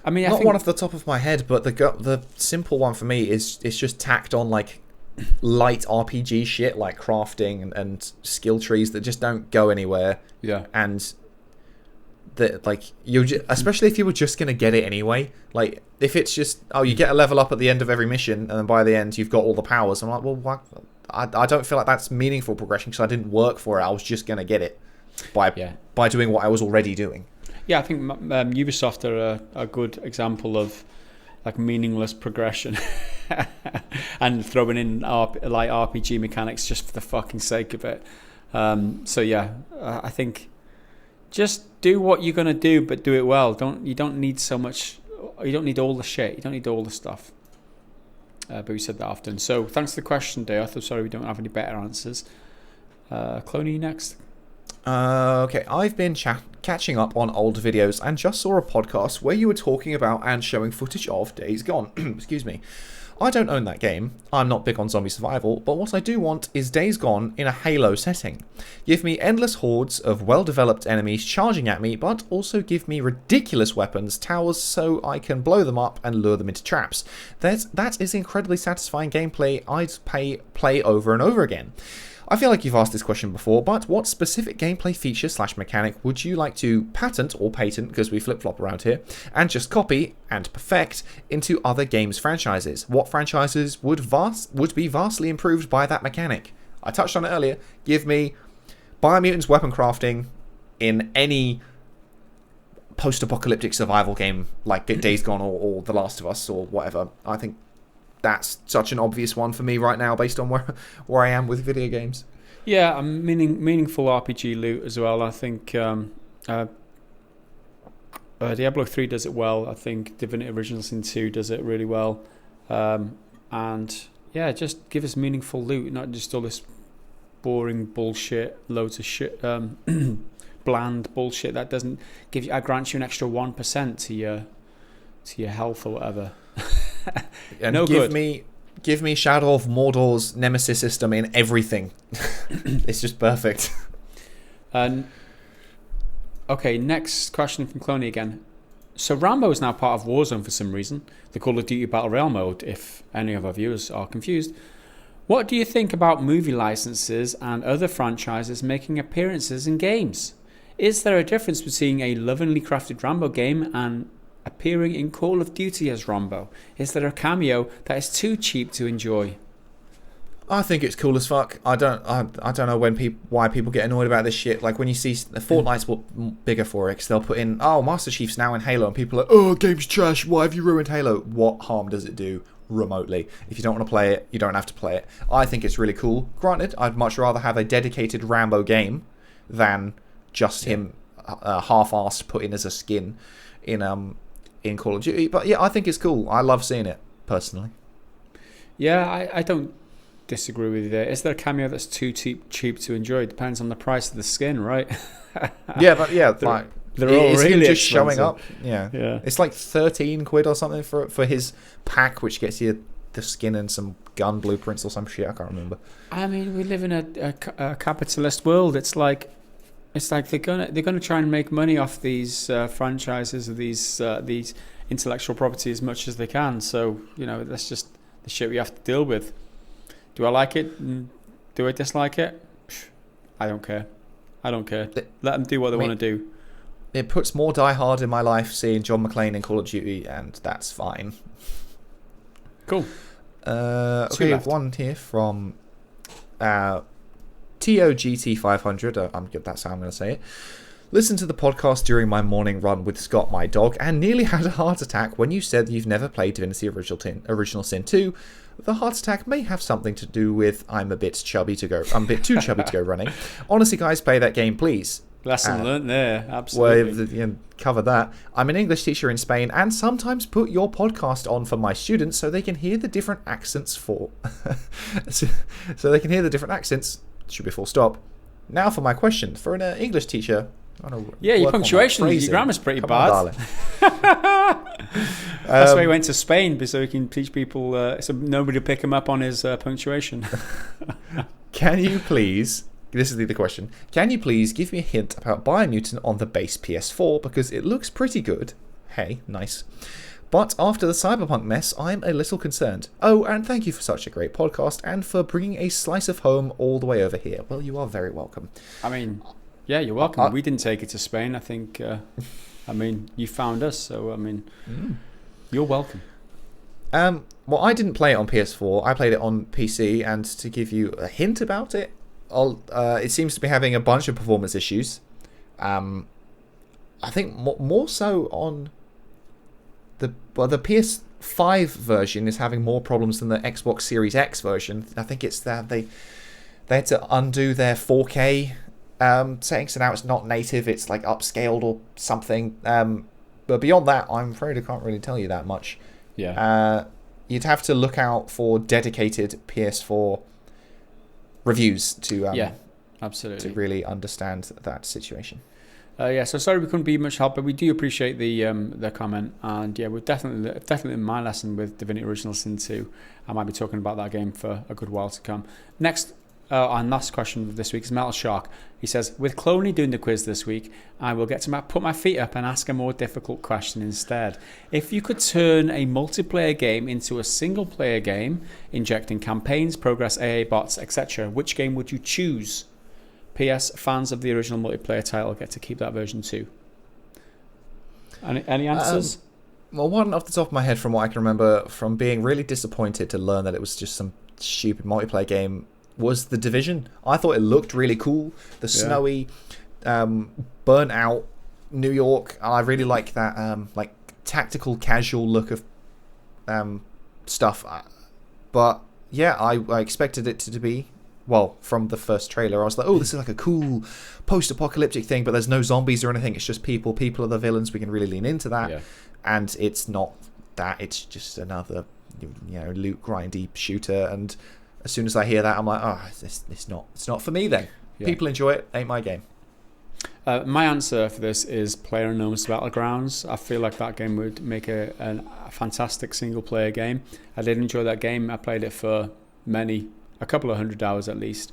A: I mean,
B: not one off the top of my head, but the simple one for me is just tacked on like light RPG shit, like crafting and skill trees that just don't go anywhere.
A: Yeah,
B: and that like especially if you were just gonna get it anyway. Like if it's just you get a level up at the end of every mission, and then by the end you've got all the powers. I'm like, well, what? I don't feel like that's meaningful progression because I didn't work for it. I was just gonna get it by doing what I was already doing.
A: Yeah, I think Ubisoft are a good example of like meaningless progression and throwing in like RPG mechanics just for the fucking sake of it. So yeah, I think just do what you're gonna do, but do it well. You don't need so much. You don't need all the shit. You don't need all the stuff. But we said that often. So thanks for the question, Death. I'm sorry we don't have any better answers. Klony next.
B: Okay, I've been catching up on old videos and just saw a podcast where you were talking about and showing footage of Days Gone. Excuse me. I don't own that game. I'm not big on zombie survival, but what I do want is Days Gone in a Halo setting. Give me endless hordes of well-developed enemies charging at me, but also give me ridiculous weapons, towers, so I can blow them up and lure them into traps. That is incredibly satisfying gameplay I'd play over and over again. I feel like you've asked this question before, but what specific gameplay feature / mechanic would you like to patent, because we flip-flop around here, and just copy and perfect into other games franchises? What franchises would be vastly improved by that mechanic? I touched on it earlier. Give me Biomutant's weapon crafting in any post-apocalyptic survival game like Days Gone or The Last of Us or whatever. I think that's such an obvious one for me right now based on where I am with video games.
A: Yeah, meaningful RPG loot as well. I think Diablo 3 does it well. I think Divinity Original Sin 2 does it really well. And yeah, just give us meaningful loot, not just all this boring bullshit, loads of shit, bland bullshit that doesn't give you. I grant you an extra 1% to your health or whatever.
B: And
A: no
B: give
A: good.
B: Give me Shadow of Mordor's Nemesis system in everything. It's just perfect.
A: Okay, next question from Klony again. So Rambo is now part of Warzone for some reason, the Call of Duty Battle Royale mode, if any of our viewers are confused. What do you think about movie licenses and other franchises making appearances in games? Is there a difference between a lovingly crafted Rambo game and appearing in Call of Duty as Rambo? Is there a cameo that is too cheap to enjoy?
B: I think it's cool as fuck. I don't know why people get annoyed about this shit. Like when you see Fortnite's bigger for it, 'cause they'll put in, oh, Master Chief's now in Halo, and people are like, oh, game's trash. Why have you ruined Halo? What harm does it do remotely? If you don't want to play it, you don't have to play it. I think it's really cool. Granted, I'd much rather have a dedicated Rambo game than just him half-assed put in as a skin in Call of Duty. But yeah, I think it's cool. I love seeing it personally.
A: Yeah, I don't disagree with you there. Is there a cameo that's too cheap to enjoy? It depends on the price of the skin, right?
B: Yeah, but yeah,
A: they're all really
B: just showing up.
A: Yeah,
B: it's like 13 quid or something for his pack, which gets you the skin and some gun blueprints or some shit. I can't remember.
A: I mean, we live in a capitalist world. It's like they're gonna try and make money off these franchises or these intellectual property as much as they can. So that's just the shit we have to deal with. Do I like it? Do I dislike it? I don't care. Let them do what they want to do.
B: It puts more Die Hard in my life seeing John McClane in Call of Duty, and that's fine.
A: Cool.
B: Okay, we have one here from TOGT500. That's how I'm going to say it. Listen to the podcast during my morning run with Scott, my dog, and nearly had a heart attack when you said you've never played Divinity Original Sin 2. The heart attack may have something to do with I'm a bit too chubby to go running. Honestly, guys, play that game, please.
A: Lesson learned there, absolutely.
B: Well, cover that. I'm an English teacher in Spain and sometimes put your podcast on for my students so they can hear the different accents so they can hear the different accents. Should be full stop. Now for my question. For an English teacher...
A: your punctuation, your grammar's pretty bad. That's why he went to Spain, so he can teach people, so nobody will pick him up on his punctuation.
B: Can you please, this is the question, can you please give me a hint about Biomutant on the base PS4, because it looks pretty good. Hey, nice. But after the Cyberpunk mess, I'm a little concerned. Oh, and thank you for such a great podcast, and for bringing a slice of home all the way over here. Well, you are very welcome.
A: I mean... Yeah, you're welcome. We didn't take it to Spain. I think, you found us, so, you're welcome.
B: Well, I didn't play it on PS4. I played it on PC, and to give you a hint about it, it seems to be having a bunch of performance issues. I think more so on the PS5 version is having more problems than the Xbox Series X version. I think it's that they had to undo their 4K settings, so now it's not native, it's like upscaled or something. But beyond that, I'm afraid I can't really tell you that much.
A: Yeah.
B: You'd have to look out for dedicated PS4 reviews to
A: absolutely,
B: to really understand that situation.
A: So sorry we couldn't be much help, but we do appreciate the comment, and we're definitely in my lesson with Divinity Original Sin 2. I might be talking about that game for a good while to come. Next. And last question of this week is Metal Shark. He says, with Klony doing the quiz this week, I will get to put my feet up and ask a more difficult question instead. If you could turn a multiplayer game into a single-player game, injecting campaigns, progress, AA bots, etc., which game would you choose? P.S. Fans of the original multiplayer title get to keep that version too. Any answers?
B: Well, one off the top of my head from what I can remember from being really disappointed to learn that it was just some stupid multiplayer game was The Division. I thought it looked really cool. The snowy, burnt out New York. I really like that tactical casual look of stuff. But yeah, I expected it to be, well, from the first trailer, I was like, oh, this is like a cool post-apocalyptic thing, but there's no zombies or anything. It's just people. People are the villains. We can really lean into that. Yeah. And it's not that. It's just another, loot grindy shooter. And as soon as I hear that, I'm like, oh, it's not for me then. Yeah. People enjoy it, ain't my game.
A: My answer for this is PlayerUnknown's Battlegrounds. I feel like that game would make a fantastic single-player game. I did enjoy that game. I played it for a couple of 100 hours at least.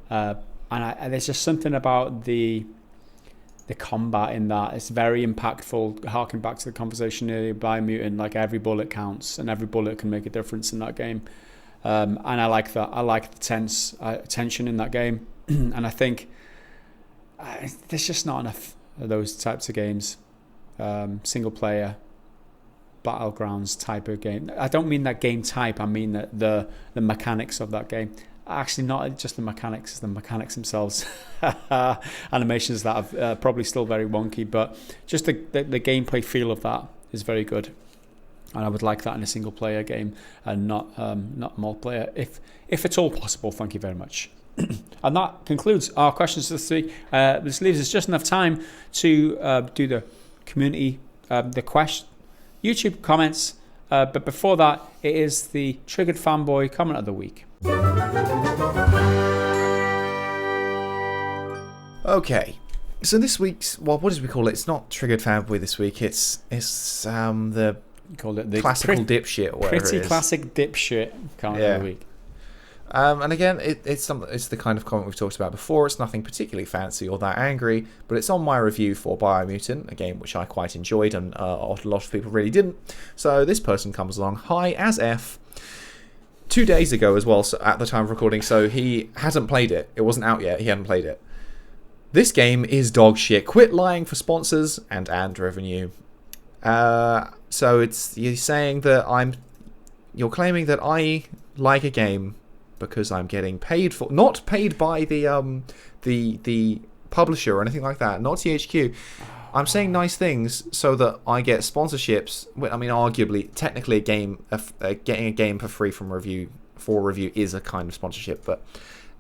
A: And there's just something about the combat in that. It's very impactful. Harking back to the conversation earlier, Biomutant, like every bullet counts and every bullet can make a difference in that game. And I like that. I like the tension in that game. And I think there's just not enough of those types of games. Single player, battlegrounds type of game. I don't mean that game type. I mean that the mechanics of that game. Actually, not just the mechanics themselves. Animations that are probably still very wonky, but just the gameplay feel of that is very good. And I would like that in a single player game and not multiplayer, if at all possible. Thank you very much. And that concludes our questions this week. This leaves us just enough time to do the community, the YouTube comments. But before that, it is the Triggered Fanboy comment of the week.
B: Okay, so this week's, well, what did we call it? It's not Triggered Fanboy this week. It's the
A: Called it the
B: classical dipshit, or whatever it is.
A: Pretty classic dipshit comment of the week.
B: And again, it's the kind of comment we've talked about before. It's nothing particularly fancy or that angry, but it's on my review for Biomutant, a game which I quite enjoyed and a lot of people really didn't. So this person comes along, high as F, 2 days ago as well, so at the time of recording, so he hasn't played it. It wasn't out yet, he hadn't played it. This game is dog shit. Quit lying for sponsors and revenue. So you're saying that you're claiming that I like a game because I'm getting paid for, not paid by the publisher or anything like that, not THQ. I'm saying nice things so that I get sponsorships. I mean, arguably, technically, getting a game for free from review is a kind of sponsorship,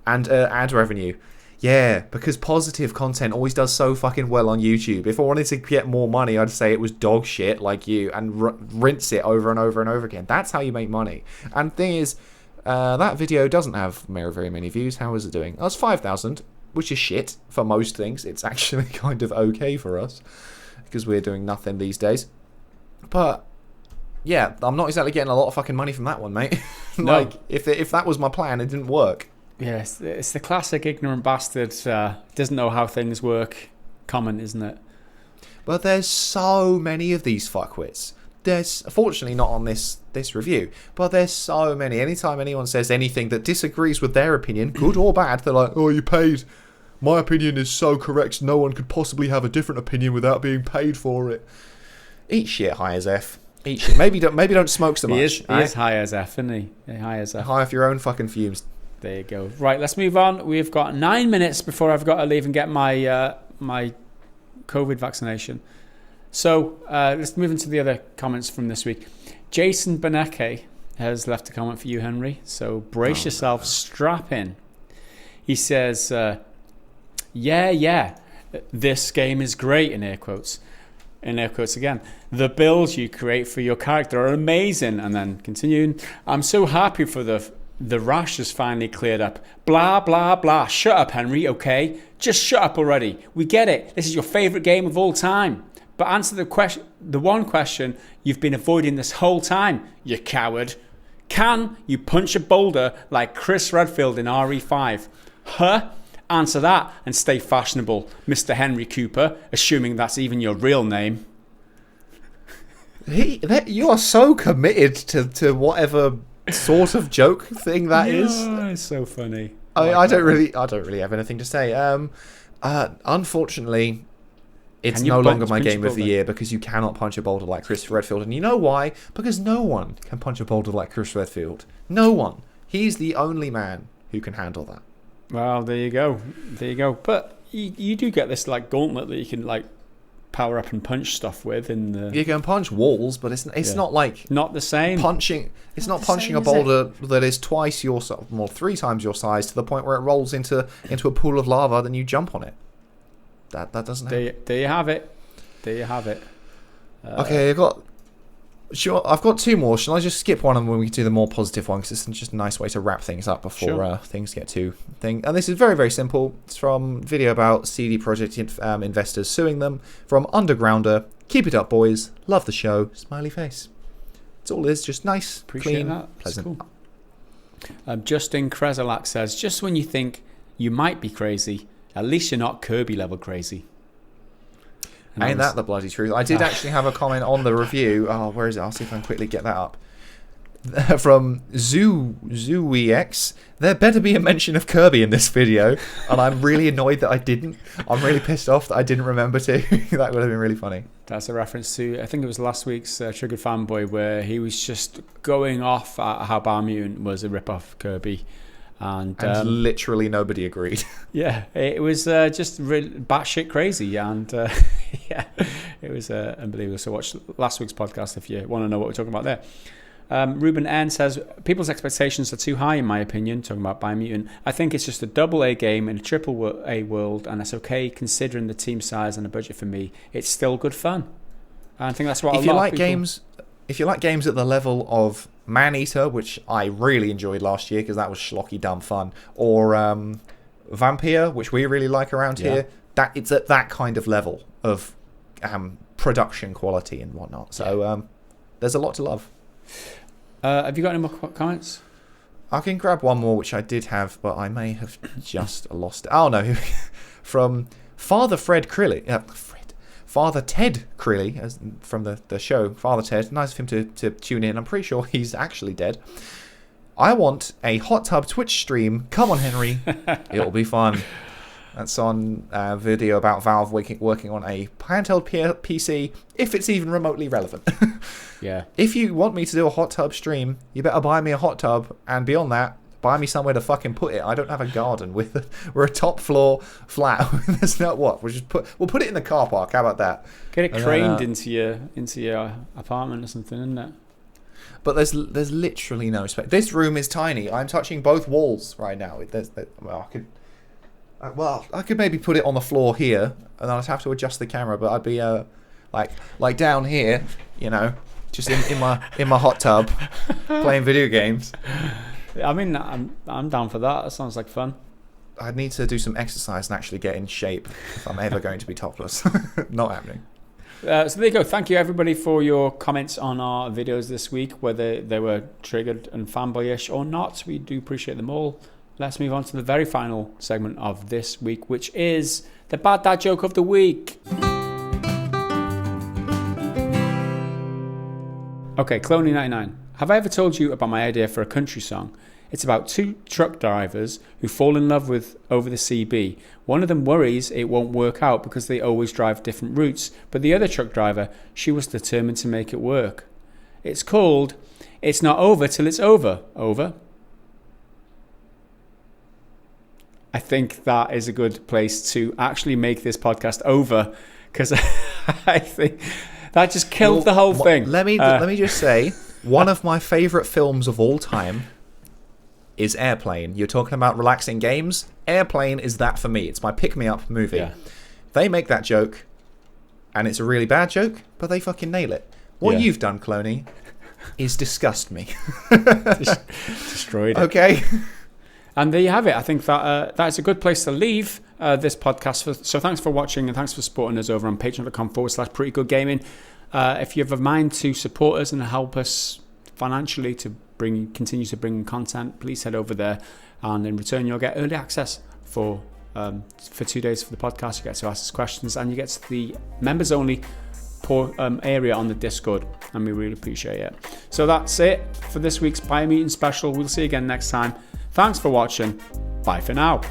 B: and ad revenue. Yeah, because positive content always does so fucking well on YouTube. If I wanted to get more money, I'd say it was dog shit like you and rinse it over and over and over again. That's how you make money. And the thing is, that video doesn't have very many views. How is it doing? Oh, it's 5,000, which is shit for most things. It's actually kind of okay for us because we're doing nothing these days. But yeah, I'm not exactly getting a lot of fucking money from that one, mate. Like, no. If that was my plan, it didn't work.
A: Yes, it's the classic ignorant bastard, doesn't know how things work comment, isn't it?
B: But there's so many of these fuckwits. There's, fortunately not on this review, but there's so many. Anytime anyone says anything that disagrees with their opinion, good or bad, they're like, oh, you paid. My opinion is so correct, no one could possibly have a different opinion without being paid for it. Eat shit, high as F. Eat shit. Maybe don't smoke so much.
A: He is high as F, isn't he? High as F.
B: High off your own fucking fumes.
A: There you go. Right, let's move on. We've got 9 minutes before I've got to leave and get my my COVID vaccination. So let's move into the other comments from this week. Jason Beneke has left a comment for you, Henry. So brace yourself, strap in. He says, yeah, this game is great, in air quotes. In air quotes again. The builds you create for your character are amazing. And then continuing, I'm so happy for the rash has finally cleared up. Blah, blah, blah. Shut up, Henry, okay? Just shut up already. We get it. This is your favourite game of all time. But answer the one question you've been avoiding this whole time, you coward. Can you punch a boulder like Chris Redfield in RE5? Huh? Answer that and stay fashionable, Mr. Henry Cooper, assuming that's even your real name.
B: You are so committed to whatever sort of joke thing that is.
A: It's so funny.
B: I don't really have anything to say. Unfortunately, it's no longer my game of the year because you cannot punch a boulder like Chris Redfield, and you know why? Because no one can punch a boulder like Chris Redfield. No one. He's the only man who can handle that.
A: Well, there you go. But you do get this like gauntlet that you can like power up and punch stuff with in the...
B: You can punch walls, but it's not like...
A: Not the same.
B: It's not punching a boulder that is twice your size, well, 3 times your size, to the point where it rolls into a pool of lava, then you jump on it. That doesn't happen.
A: There you have it.
B: Okay, I've got 2 more. Shall I just skip one and when we do the more positive one? Because it's just a nice way to wrap things up before things get too thing. And this is very, very simple. It's from video about CD Projekt investors suing them. From Undergrounder. Keep it up, boys. Love the show. Smiley face. It's all it is. Just nice, clean, pleasant.
A: Cool. Justin Krezelak says, just when you think you might be crazy, at least you're not Kirby level crazy. And
B: ain't that the bloody truth? I did actually have a comment on the review. Oh, where is it? I'll see if I can quickly get that up. from ZooEX, there better be a mention of Kirby in this video, and I'm really annoyed that I didn't. I'm really pissed off that I didn't remember to. That would have been really funny.
A: That's a reference to, I think it was last week's Triggered Fanboy, where he was just going off at how Biomutant was a rip-off Kirby. And
B: literally nobody agreed.
A: Yeah, it was just really batshit crazy, and yeah, it was unbelievable. So watch last week's podcast if you want to know what we're talking about there. Ruben N says, people's expectations are too high in my opinion, talking about Biomutant. I think it's just a AA game in a AAA world, and that's okay considering the team size and the budget for me. It's still good fun. And I think that's what
B: if you like games at the level of Maneater, which I really enjoyed last year because that was schlocky dumb fun, or Vampire, which we really like around here, that it's at that kind of level of production quality and whatnot. So there's a lot to love.
A: Have you got any more comments?
B: I can grab one more, which I did have, but I may have just lost it. Oh no, from Father Fred Crilly. Father Ted Crilly, as from the show Father Ted. Nice of him to tune in. I'm pretty sure he's actually dead. I want a hot tub Twitch stream. Come on, Henry. It'll be fun. That's on a video about Valve working on a handheld PC, if it's even remotely relevant.
A: Yeah.
B: If you want me to do a hot tub stream, you better buy me a hot tub, and beyond that, buy me somewhere to fucking put it. I don't have a garden we're a top floor flat. There's not what. We'll put it in the car park. How about that?
A: Get it craned into your apartment or something, isn't it?
B: But there's literally no space. This room is tiny. I'm touching both walls right now. I could maybe put it on the floor here, and I'd have to adjust the camera. But I'd be like down here, just in my hot tub, playing video games.
A: I mean, I'm down for that. That sounds like fun.
B: I'd need to do some exercise and actually get in shape if I'm ever going to be topless. Not happening.
A: So there you go. Thank you everybody for your comments on our videos this week, whether they were triggered and fanboyish or not. We do appreciate them all. Let's move on to the very final segment of this week, which is the Bad Dad Joke of the Week. Okay, Klony99. Have I ever told you about my idea for a country song? It's about two truck drivers who fall in love with over the CB. One of them worries it won't work out because they always drive different routes, but the other truck driver, she was determined to make it work. It's called It's Not Over Till It's Over. Over. I think that is a good place to actually make this podcast over, because I think that just killed the whole thing.
B: Let me just say, one of my favourite films of all time is Airplane. You're talking about relaxing games. Airplane is that for me. It's my pick-me-up movie. Yeah. They make that joke, and it's a really bad joke, but they fucking nail it. What you've done, Klony, is disgust me.
A: Destroyed it.
B: Okay.
A: And there you have it. I think that that's a good place to leave this podcast. So thanks for watching, and thanks for supporting us over on patreon.com/prettygoodgaming. If you have a mind to support us and help us financially to continue to bring content, please head over there, and in return you'll get early access for 2 days for the podcast. You get to ask us questions, and you get to the members only area on the Discord, and we really appreciate it. So that's it for this week's Biomutant special. We'll see you again next time. Thanks for watching. Bye for now.